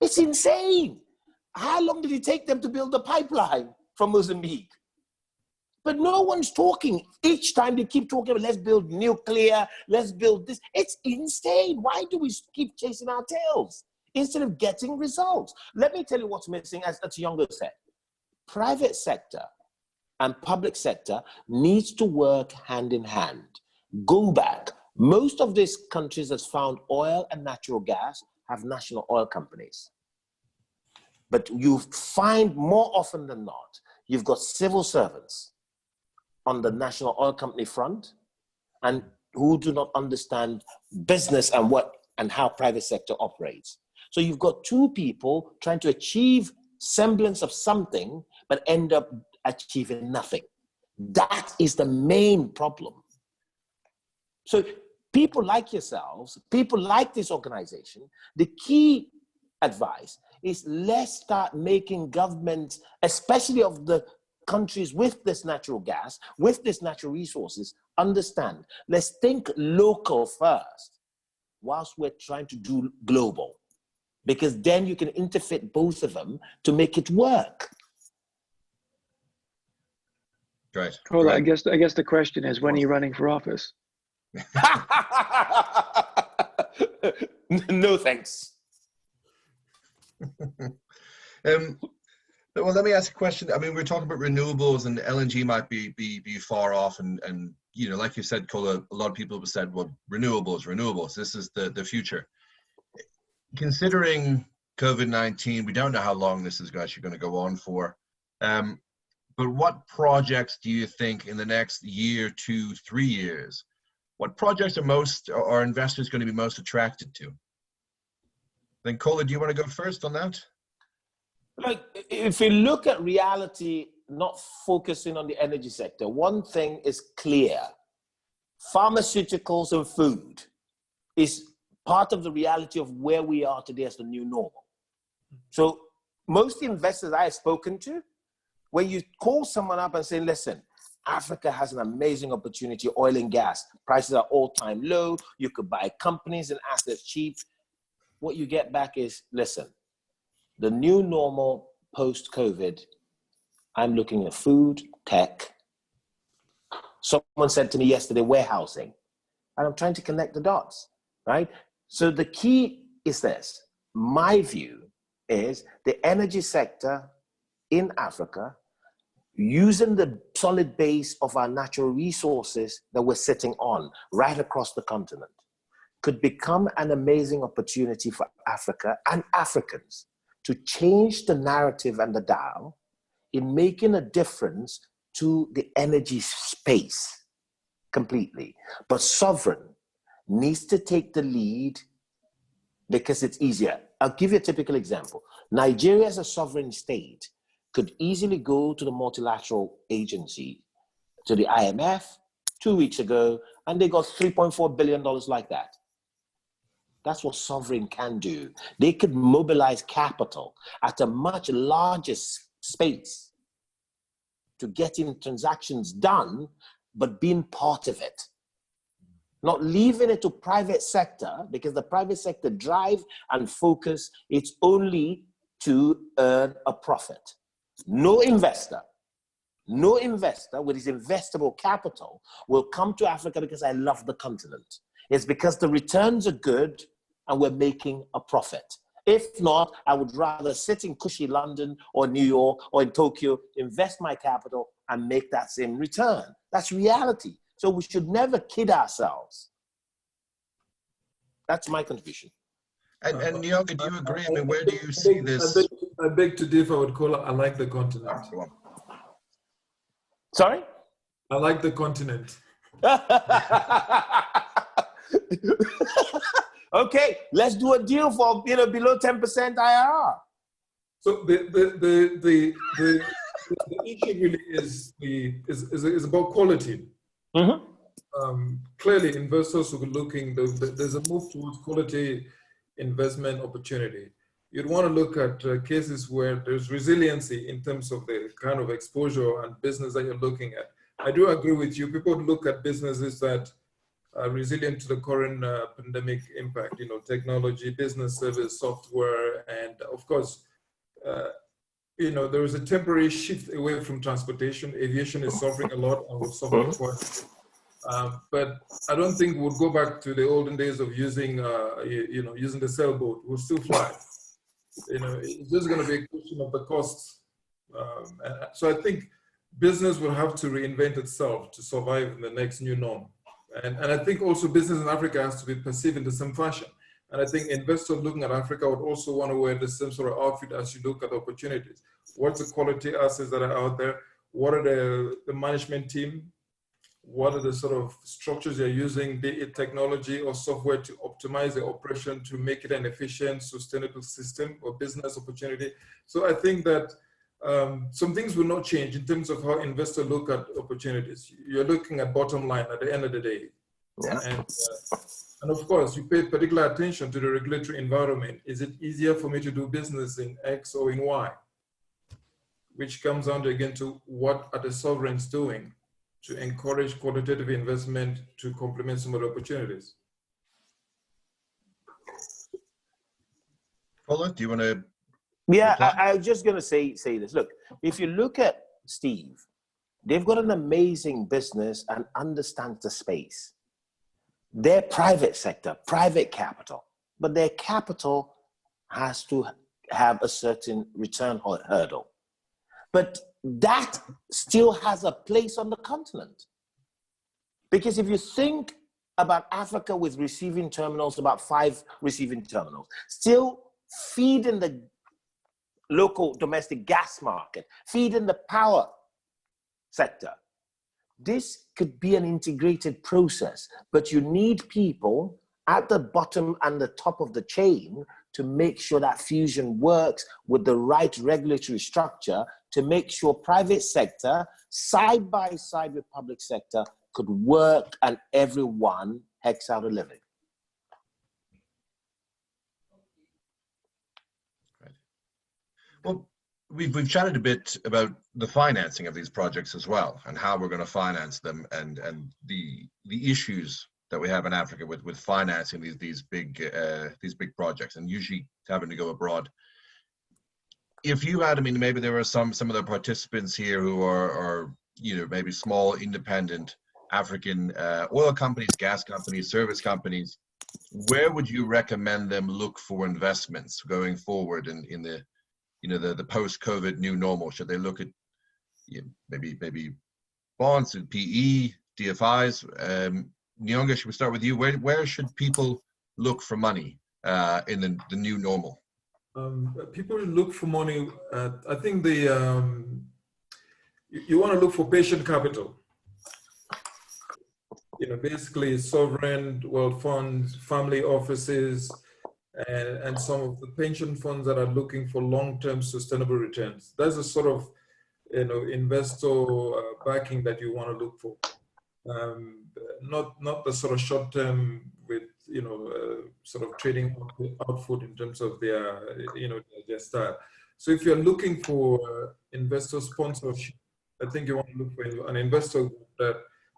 It's insane. How long did it take them to build the pipeline from Mozambique? But no one's talking. Each time they keep talking about, let's build nuclear, let's build this. It's insane. Why do we keep chasing our tails instead of getting results? Let me tell you what's missing, as Nyonga said. Private sector and public sector needs to work hand in hand. Go back. Most of these countries that's found oil and natural gas have national oil companies. But you find more often than not, you've got civil servants on the national oil company front and who do not understand business and what and how private sector operates. So you've got two people trying to achieve semblance of something, but end up achieving nothing. That is the main problem. So people like yourselves, people like this organization, the key advice is let's start making governments, especially of the countries with this natural gas, with this natural resources, understand. Let's think local first, whilst we're trying to do global. Because then you can interfit both of them to make it work. Right. Kola, Right. I guess the question is, when are you running for office? No thanks. Well, let me ask a question. I mean, we're talking about renewables, and LNG might be far off, and you know, like you said, Kola, a lot of people have said, well, renewables. This is the future. Considering COVID-19, we don't know how long this is actually going to go on for. But what projects do you think in the next year, 2, 3 years, what projects are investors going to be most attracted to? Then Kola, do you want to go first on that? Like, if you look at reality, not focusing on the energy sector, one thing is clear. Pharmaceuticals and food is part of the reality of where we are today as the new normal. So most investors I have spoken to, when you call someone up and say, listen, Africa has an amazing opportunity, oil and gas, prices are all-time low, you could buy companies and assets cheap, what you get back is, listen, the new normal post-COVID, I'm looking at food, tech. Someone said to me yesterday, warehousing, and I'm trying to connect the dots, right? So the key is this. My view is the energy sector in Africa, using the solid base of our natural resources that we're sitting on right across the continent, could become an amazing opportunity for Africa and Africans to change the narrative and the dial in making a difference to the energy space completely. But sovereign needs to take the lead because it's easier. I'll give you a typical example. Nigeria as a sovereign state could easily go to the multilateral agency, to the IMF 2 weeks ago, and they got $3.4 billion like that. That's what sovereign can do. They could mobilize capital at a much larger space to getting transactions done, but being part of it. Not leaving it to private sector, because the private sector drive and focus, it's only to earn a profit. No investor with his investable capital will come to Africa because I love the continent. It's because the returns are good and we're making a profit. If not, I would rather sit in cushy London or New York or in Tokyo, invest my capital and make that same return. That's reality. So we should never kid ourselves. That's my contribution. And Nyonga, do you agree? I mean, where do you see this? I beg to differ with Kola. I like the continent. Sorry? I like the continent. Okay, let's do a deal for below 10% IRR. So the issue really is about quality. Mm-hmm. Clearly, investors will be looking. There's a move towards quality investment opportunity. You'd want to look at cases where there's resiliency in terms of the kind of exposure and business that you're looking at. I do agree with you. People look at businesses that are resilient to the current pandemic impact, technology, business service, software, and of course, there is a temporary shift away from transportation. Aviation is suffering a lot and will suffer quite. But I don't think we'll go back to the olden days of using the sailboat. We'll still fly. It's just going to be a question of the costs. So I think business will have to reinvent itself to survive in the next new norm. And I think also business in Africa has to be perceived in the same fashion. And I think investors looking at Africa would also want to wear the same sort of outfit as you look at opportunities. What's the quality assets that are out there? What are the management team? What are the sort of structures you're using, be it technology or software, to optimize the operation to make it an efficient, sustainable system or business opportunity? So I think that some things will not change in terms of how investors look at opportunities. You're looking at bottom line at the end of the day. Yeah. And And of course, you pay particular attention to the regulatory environment. Is it easier for me to do business in X or in Y? Which comes down to, again, to what are the sovereigns doing to encourage qualitative investment to complement some of the opportunities? Kola, do you want to? Yeah, reply? I was just going to say this. Look, if you look at Steve, they've got an amazing business and understands the space. They're private sector, private capital, but their capital has to have a certain return hurdle. But that still has a place on the continent. Because if you think about Africa with receiving terminals, about 5 receiving terminals, still feeding the local domestic gas market, feeding the power sector. This could be an integrated process, but you need people at the bottom and the top of the chain to make sure that fusion works with the right regulatory structure to make sure private sector, side by side with public sector, could work and everyone hecks out a living. Right. Well, we've chatted a bit about the financing of these projects as well, and how we're going to finance them, and the issues that we have in Africa with financing these big projects, and usually having to go abroad. If you had, I mean, maybe there are some of the participants here who are maybe small independent African oil companies, gas companies, service companies. Where would you recommend them look for investments going forward in the post-COVID new normal? Should they look at maybe bonds and PE, DFIs? Nyonga, should we start with you? Where should people look for money in the new normal? People look for money. I think you want to look for patient capital. Basically sovereign wealth funds, family offices, and some of the pension funds that are looking for long-term sustainable returns. That's the sort of investor backing that you want to look for. Not the sort of short-term with sort of trading output in terms of their their style. So if you're looking for investor sponsorship, I think you want to look for an investor that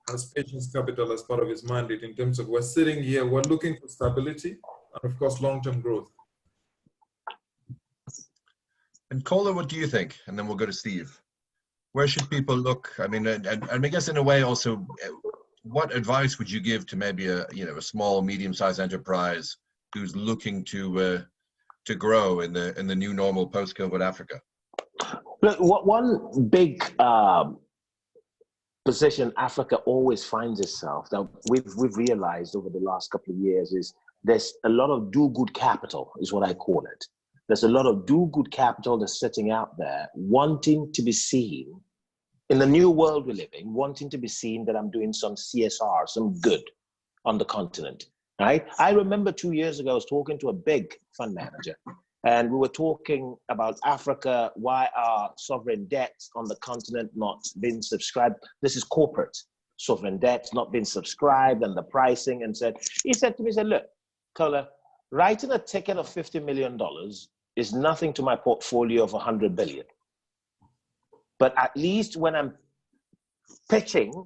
has patience capital as part of his mandate, in terms of we're sitting here, we're looking for stability and of course long-term growth. And Kola, what do you think? And then we'll go to Steve. Where should people look? I mean, and I guess in a way also, what advice would you give to maybe a small, medium-sized enterprise who's looking to grow in the new normal post-COVID Africa? Look, one big position Africa always finds itself, that we've realized over the last couple of years, is there's a lot of do-good capital, is what I call it. There's a lot of do-good capital that's sitting out there, wanting to be seen in the new world we live in, wanting to be seen that I'm doing some CSR, some good on the continent, right? I remember 2 years ago, I was talking to a big fund manager, and we were talking about Africa, why are sovereign debts on the continent not being subscribed? This is corporate sovereign debts not being subscribed, and the pricing, and he said to me, look, Kola, writing a ticket of $50 million is nothing to my portfolio of 100 billion. But at least when I'm pitching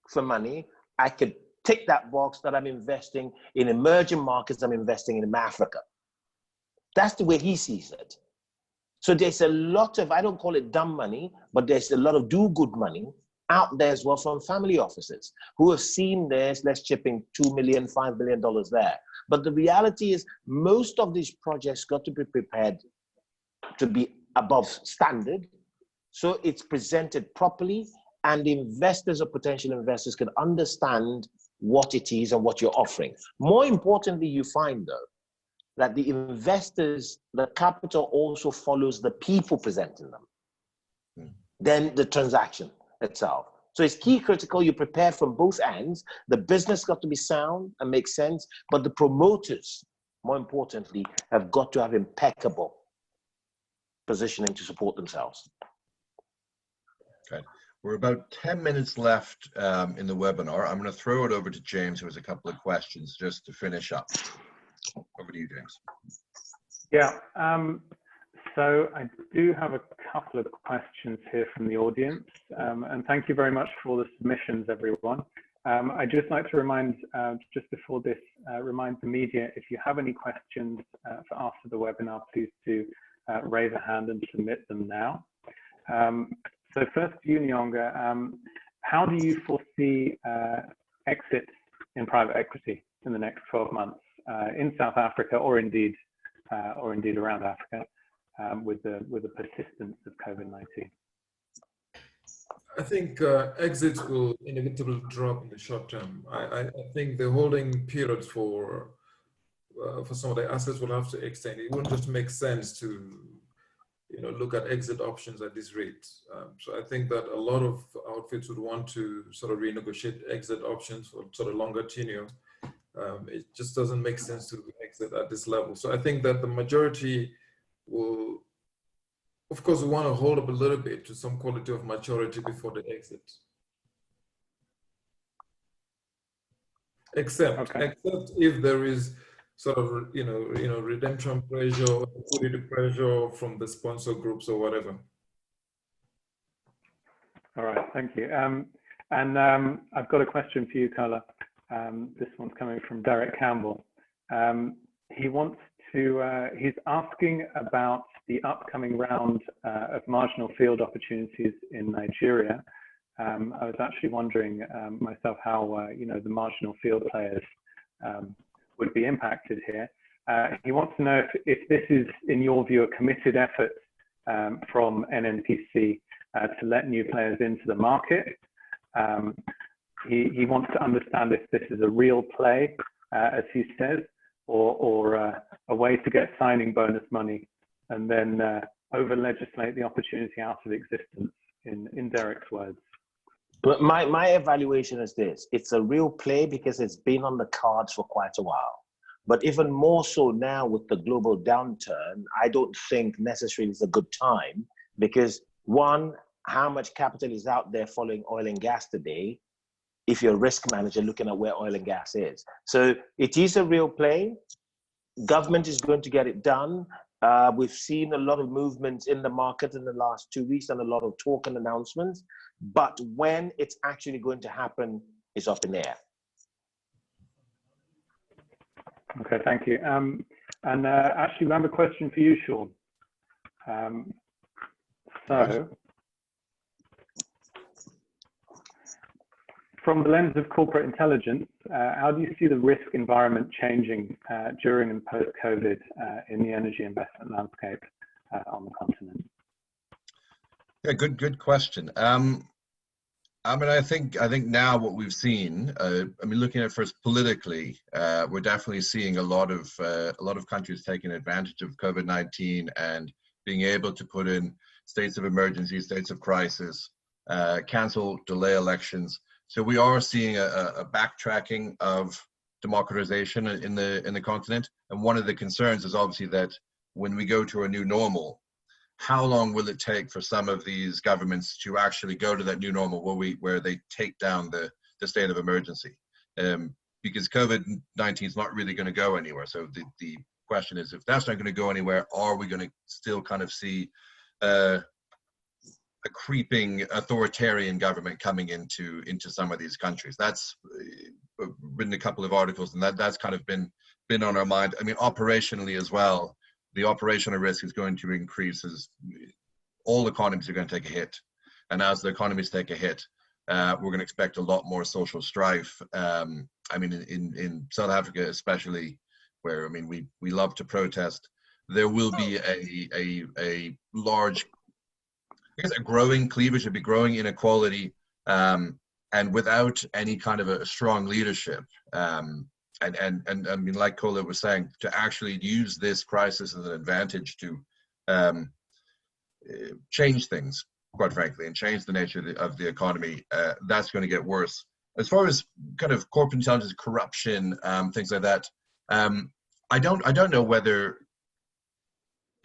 for money, I could tick that box that I'm investing in emerging markets, I'm investing in Africa. That's the way he sees it. So there's a lot of, I don't call it dumb money, but there's a lot of do-good money out there as well from family offices who have seen this, let's chip in $2 million, $5 million there. But the reality is most of these projects got to be prepared to be above standard. So it's presented properly, and the investors or potential investors can understand what it is and what you're offering. More importantly, you find though, that the investors, the capital also follows the people presenting them, then the transaction itself. So it's key critical, you prepare from both ends. The business got to be sound and make sense, but the promoters, more importantly, have got to have impeccable positioning to support themselves. Okay. We're about 10 minutes left in the webinar. I'm going to throw it over to James, who has a couple of questions just to finish up. Over to you, James. Yeah, so I do have a couple of questions here from the audience, and thank you very much for all the submissions, everyone. I'd just like to remind, just before this, remind the media, if you have any questions for after the webinar, please do raise a hand and submit them now. So first to you, Nyonga, how do you foresee exits in private equity in the next 12 months in South Africa, or indeed around Africa, with the persistence of COVID-19? I think exits will inevitably drop in the short term. I think the holding periods for some of the assets will have to extend. It wouldn't just make sense to look at exit options at this rate. So I think that a lot of outfits would want to sort of renegotiate exit options for sort of longer tenure. It just doesn't make sense to exit at this level. So I think that the majority will, of course, we want to hold up a little bit to some quality of maturity before the exit. Except if there is sort of redemption pressure, liquidity pressure from the sponsor groups or whatever. All right, thank you. And I've got a question for you, Kola. This one's coming from Derek Campbell. He wants to, he's asking about the upcoming round of marginal field opportunities in Nigeria. I was actually wondering myself how the marginal field players would be impacted here. He wants to know if this is, in your view, a committed effort from NNPC to let new players into the market. He wants to understand if this is a real play, as he says, or a way to get signing bonus money and then over-legislate the opportunity out of existence, in Derek's words. But my evaluation is this: it's a real play because it's been on the cards for quite a while. But even more so now with the global downturn, I don't think necessarily it's a good time because, one, how much capital is out there following oil and gas today if you're a risk manager looking at where oil and gas is. So it is a real play. Government is going to get it done. We've seen a lot of movement in the market in the last 2 weeks and a lot of talk and announcements, but when it's actually going to happen is up in the air. Okay, thank you. And actually, we have a question for you, Shawn. So, from the lens of corporate intelligence, how do you see the risk environment changing during and post-COVID in the energy investment landscape on the continent? Yeah, good question. I mean, I think now what we've seen, looking at first politically, we're definitely seeing a lot of countries taking advantage of COVID-19 and being able to put in states of emergency, states of crisis, cancel, delay elections. So we are seeing a backtracking of democratization in the continent. And one of the concerns is obviously that when we go to a new normal, how long will it take for some of these governments to actually go to that new normal where they take down the state of emergency? Because COVID-19 is not really going to go anywhere. So the question is, if that's not going to go anywhere, are we going to still kind of see a creeping authoritarian government coming into some of these countries? That's written a couple of articles, and that's kind of been on our mind. I mean, operationally as well, the operational risk is going to increase as all economies are going to take a hit. And as the economies take a hit, we're going to expect a lot more social strife. I mean, in South Africa especially, where, I mean, we love to protest, there will be a large, I guess, a growing cleavage, a growing inequality, and without any kind of a strong leadership. And I mean, like Kola was saying, to actually use this crisis as an advantage to change things, quite frankly, and change the nature of the economy, that's going to get worse. As far as kind of corporate intelligence, corruption, things like that, I don't know whether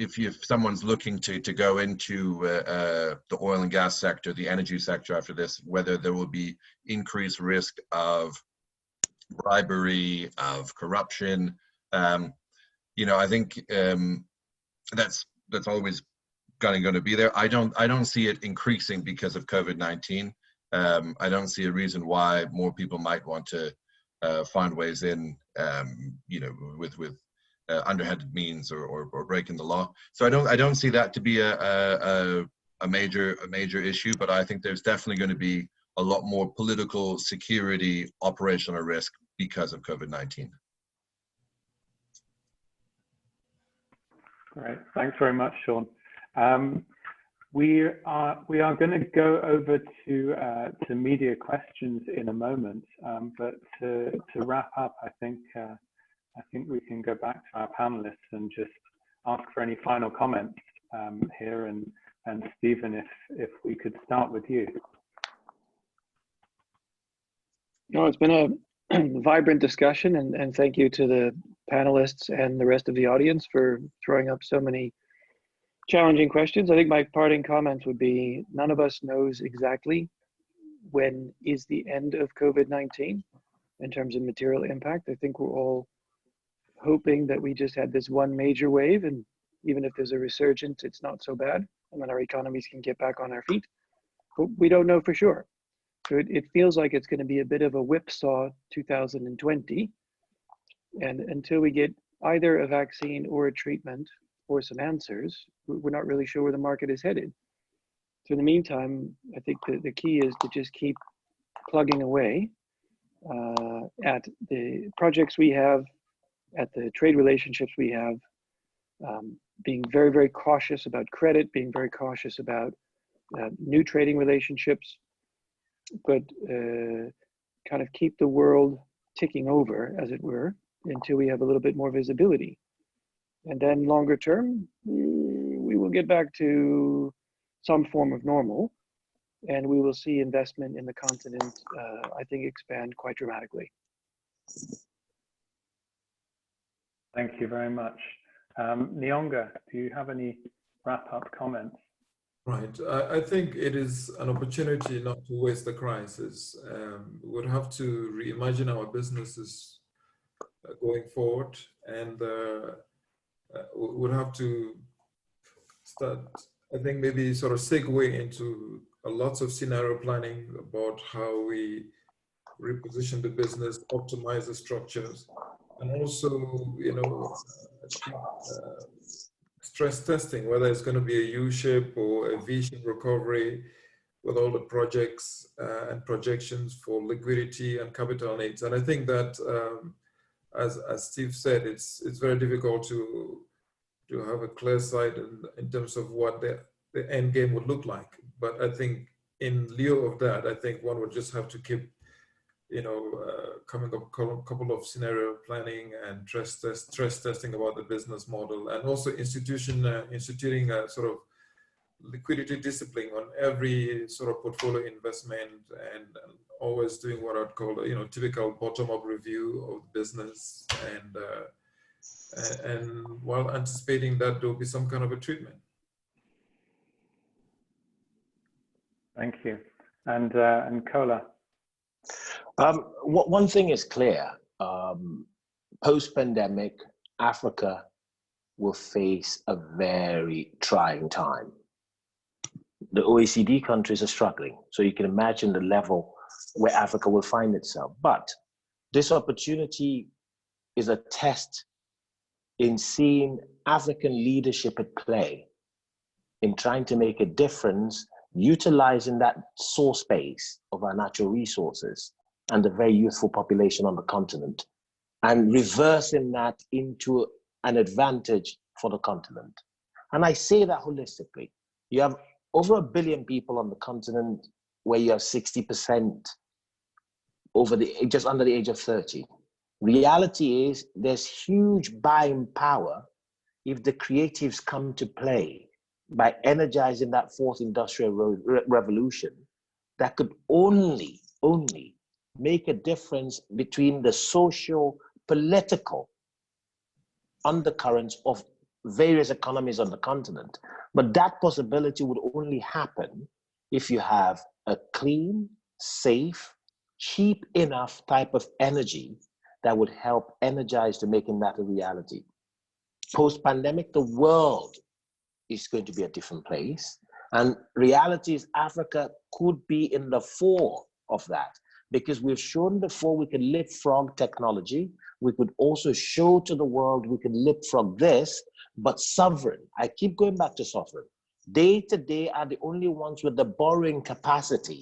if someone's looking to go into the oil and gas sector, the energy sector after this, whether there will be increased risk of bribery, of corruption, you know, I think that's always going to be there. I don't see it increasing because of COVID-19. I don't see a reason why more people might want to find ways in, you know, with underhanded means or breaking the law. So I don't see that to be a major issue, but I think there's definitely going to be a lot more political security operational risk because of COVID-19. Great, thanks very much, Shawn. We are going to go over to media questions in a moment, but to wrap up, I think we can go back to our panelists and just ask for any final comments here. And Stephen, if we could start with you. No, it's been a vibrant discussion, and thank you to the panelists and the rest of the audience for throwing up so many challenging questions. I think my parting comments would be, none of us knows exactly when is the end of COVID-19 in terms of material impact. I think we're all hoping that we just had this one major wave, and even if there's a resurgence, it's not so bad, and then our economies can get back on our feet. But we don't know for sure. So it feels like it's going to be a bit of a whipsaw 2020. And until we get either a vaccine or a treatment or some answers, we're not really sure where the market is headed. So in the meantime, I think the key is to just keep plugging away at the projects we have, at the trade relationships we have, being very, very cautious about credit, being very cautious about new trading relationships, but kind of keep the world ticking over, as it were, until we have a little bit more visibility. And then longer term, we will get back to some form of normal, and we will see investment in the continent, I think, expand quite dramatically. Thank you very much. Nyonga, do you have any wrap-up comments? Right. I think it is an opportunity not to waste the crisis. We would have to reimagine our businesses going forward, and we would have to start, I think, maybe sort of segue into lots of scenario planning about how we reposition the business, optimize the structures, and also, you know, stress testing, whether it's going to be a U-shape or a V-shape recovery with all the projects and projections for liquidity and capital needs. And I think that, as Steve said, it's very difficult to have a clear sight in terms of what the end game would look like. But I think in lieu of that, I think one would just have to keep, you know, coming up a couple of scenario planning and stress testing about the business model, and also instituting a sort of liquidity discipline on every sort of portfolio investment, and always doing what I'd call, you know, typical bottom-up review of the business, and while anticipating that there will be some kind of a treatment. Thank you. And Kola? One thing is clear, post-pandemic, Africa will face a very trying time. The OECD countries are struggling, so you can imagine the level where Africa will find itself. But this opportunity is a test in seeing African leadership at play, in trying to make a difference, utilizing that source base of our natural resources and the very youthful population on the continent, and reversing that into an advantage for the continent. And I say that holistically. You have over 1 billion people on the continent, where you have 60% just under the age of 30. Reality is there's huge buying power if the creatives come to play by energizing that fourth industrial revolution that could only make a difference between the social, political undercurrents of various economies on the continent. But that possibility would only happen if you have a clean, safe, cheap enough type of energy that would help energize to making that a reality. Post-pandemic, the world is going to be a different place. And reality is Africa could be in the fore of that, because we've shown before we can leapfrog technology. We could also show to the world we can leapfrog this, but sovereign. I keep going back to sovereign. They today are the only ones with the borrowing capacity,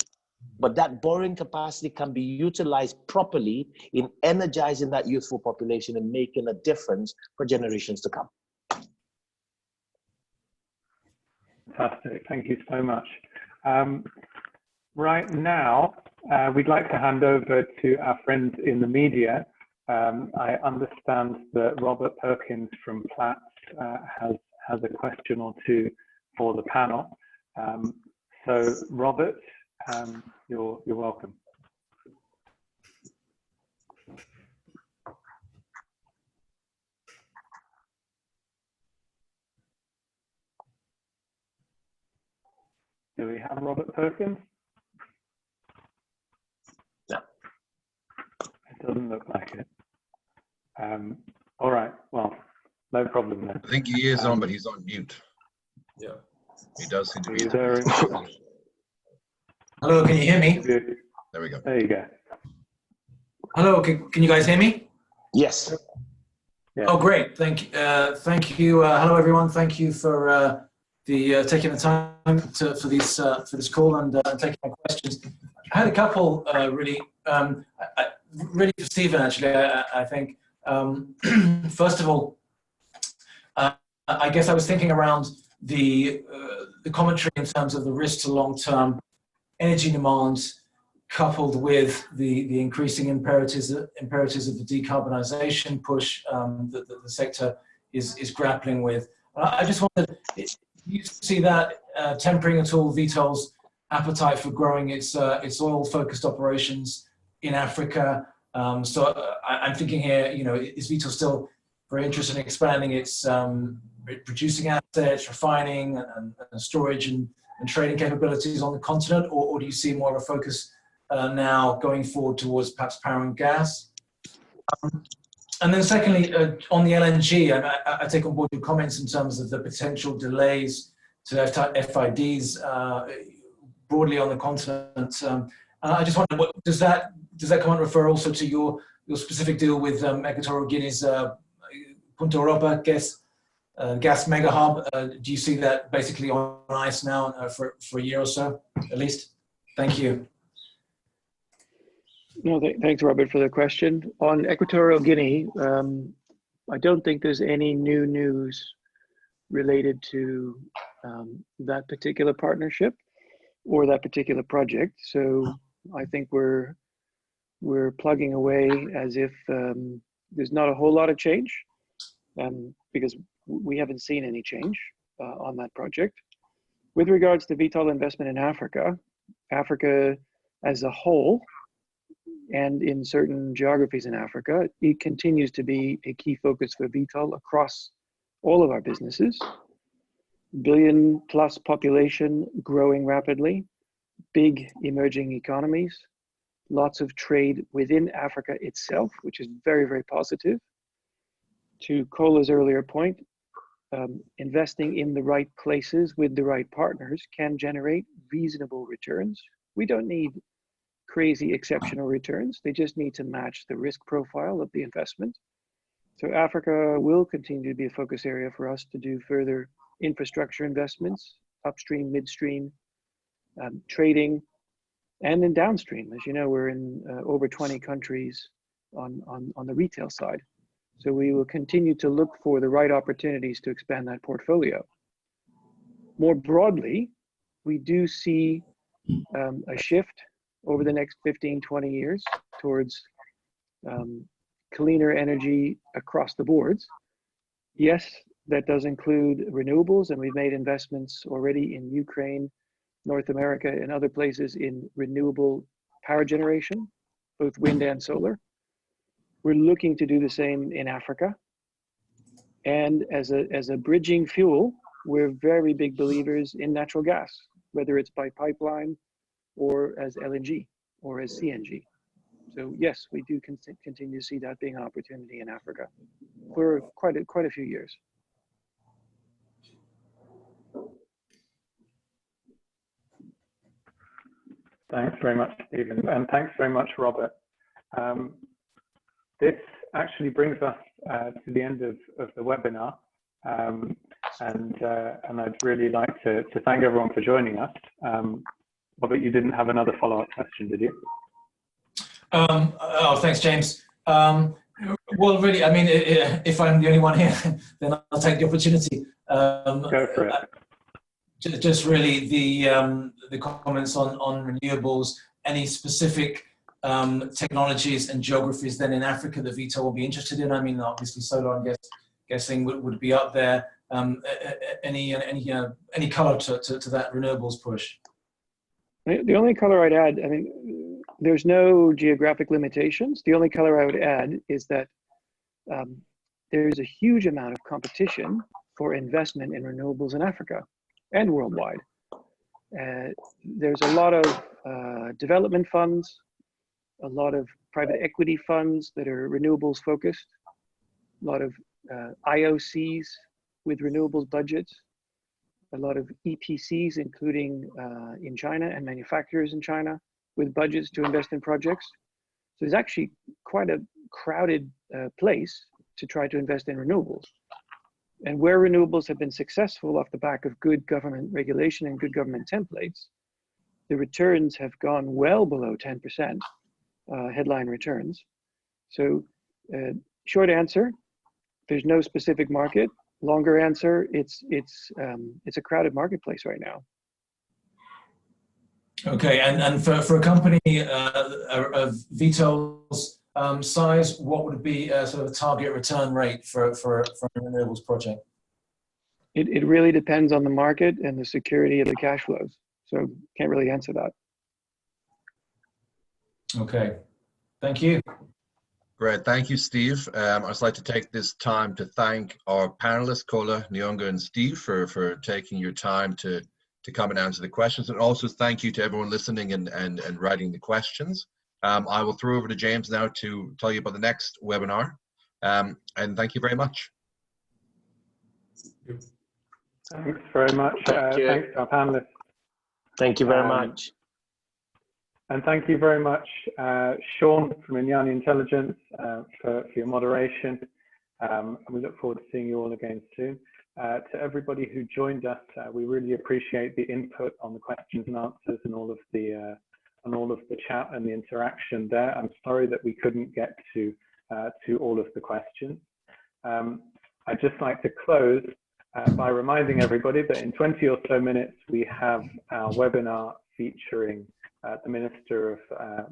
but that borrowing capacity can be utilized properly in energizing that youthful population and making a difference for generations to come. Fantastic, thank you so much. Right now, we'd like to hand over to our friends in the media. I understand that Robert Perkins from Platts has a question or two for the panel. So Robert, you're welcome. Do we have Robert Perkins? No. It doesn't look like it. All right, well, no problem then. I think he is on, but he's on mute. Yeah. He does seem to be. Hello, can you hear me? There we go. There you go. Hello, can you guys hear me? Yes. Yeah. Oh, great. Thank you. Hello, everyone. Thank you for taking the time for this call and taking my questions. I had a couple really for Stephen, actually. I think first of all, I guess I was thinking around the commentary in terms of the risk to long-term energy demands, coupled with the increasing imperatives of the decarbonisation push that the sector is grappling with. I just wondered, do you see that tempering at all Vitol's appetite for growing its oil-focused operations in Africa? So I'm thinking here, is Vitol still very interested in expanding its producing assets, refining and storage and trading capabilities on the continent, or do you see more of a focus now going forward towards perhaps power and gas? And then secondly, on the LNG, I take on board your comments in terms of the potential delays to FIDs broadly on the continent. I just wonder, does that comment refer also to your specific deal with Equatorial Guinea's Punta Europa gas mega hub? Do you see that basically on ice now for a year or so, at least? Thank you. No, thanks, Robert, for the question. On Equatorial Guinea, I don't think there's any new news related to that particular partnership or that particular project. So I think we're plugging away as if there's not a whole lot of change, because we haven't seen any change on that project. With regards to Vitol investment in Africa as a whole, and in certain geographies in Africa, it continues to be a key focus for Vitol across all of our businesses. Billion-plus population growing rapidly, big emerging economies, lots of trade within Africa itself, which is very, very positive. To Kola's earlier point, investing in the right places with the right partners can generate reasonable returns. We don't need crazy exceptional returns. They just need to match the risk profile of the investment. So Africa will continue to be a focus area for us to do further infrastructure investments, upstream, midstream, trading, and then downstream. As you know, we're in over 20 countries on the retail side. So we will continue to look for the right opportunities to expand that portfolio. More broadly, we do see a shift over the next 15, 20 years towards cleaner energy across the boards. Yes, that does include renewables, and we've made investments already in Ukraine, North America, and other places in renewable power generation, both wind and solar. We're looking to do the same in Africa. And as a bridging fuel, we're very big believers in natural gas, whether it's by pipeline or as LNG or as CNG. So yes, we do continue to see that being an opportunity in Africa for quite a few years. Thanks very much, Stephen, and thanks very much, Robert. This actually brings us to the end of the webinar, and I'd really like to thank everyone for joining us. Robert, you didn't have another follow-up question, did you? Oh, thanks, James. Well, really, I mean, if I'm the only one here, then I'll take the opportunity. Go for it. Just really the comments on renewables, any specific technologies and geographies then in Africa that Vitol will be interested in. I mean, obviously solar, I'm guessing would be up there. Any color to that renewables push? The only color I'd add, I mean, there's no geographic limitations. The only color I would add is that there's a huge amount of competition for investment in renewables in Africa and worldwide. There's a lot of development funds, a lot of private equity funds that are renewables focused, a lot of IOCs with renewables budgets, a lot of EPCs, including in China, and manufacturers in China with budgets to invest in projects. So there's actually quite a crowded place to try to invest in renewables. And where renewables have been successful off the back of good government regulation and good government templates, the returns have gone well below 10% headline returns. So short answer, there's no specific market. Longer answer, it's a crowded marketplace right now. Okay, and for a company of Vitol's size, what would be sort of a target return rate for a renewables project? It really depends on the market and the security of the cash flows. So can't really answer that. Okay, thank you. Great, thank you, Steve. I'd just like to take this time to thank our panelists, Kola, Nyonga, and Steve, for taking your time to come and answer the questions. And also thank you to everyone listening and writing the questions. I will throw over to James now to tell you about the next webinar. And thank you very much. Thanks very much. Thanks to our panelists. Thank you very much. And thank you very much, Shawn from Inyani Intelligence, for your moderation. And we look forward to seeing you all again soon. To everybody who joined us, we really appreciate the input on the questions and answers and all of the chat and the interaction there. I'm sorry that we couldn't get to all of the questions. I'd just like to close by reminding everybody that in 20 or so minutes we have our webinar featuring the Minister of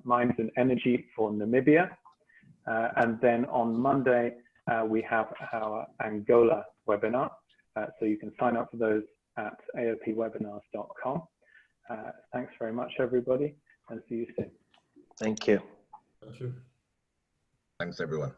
Mines and Energy for Namibia. And then on Monday, we have our Angola webinar. So you can sign up for those at aopwebinars.com. Thanks very much, everybody, and see you soon. Thank you. Thank you. Thanks, everyone.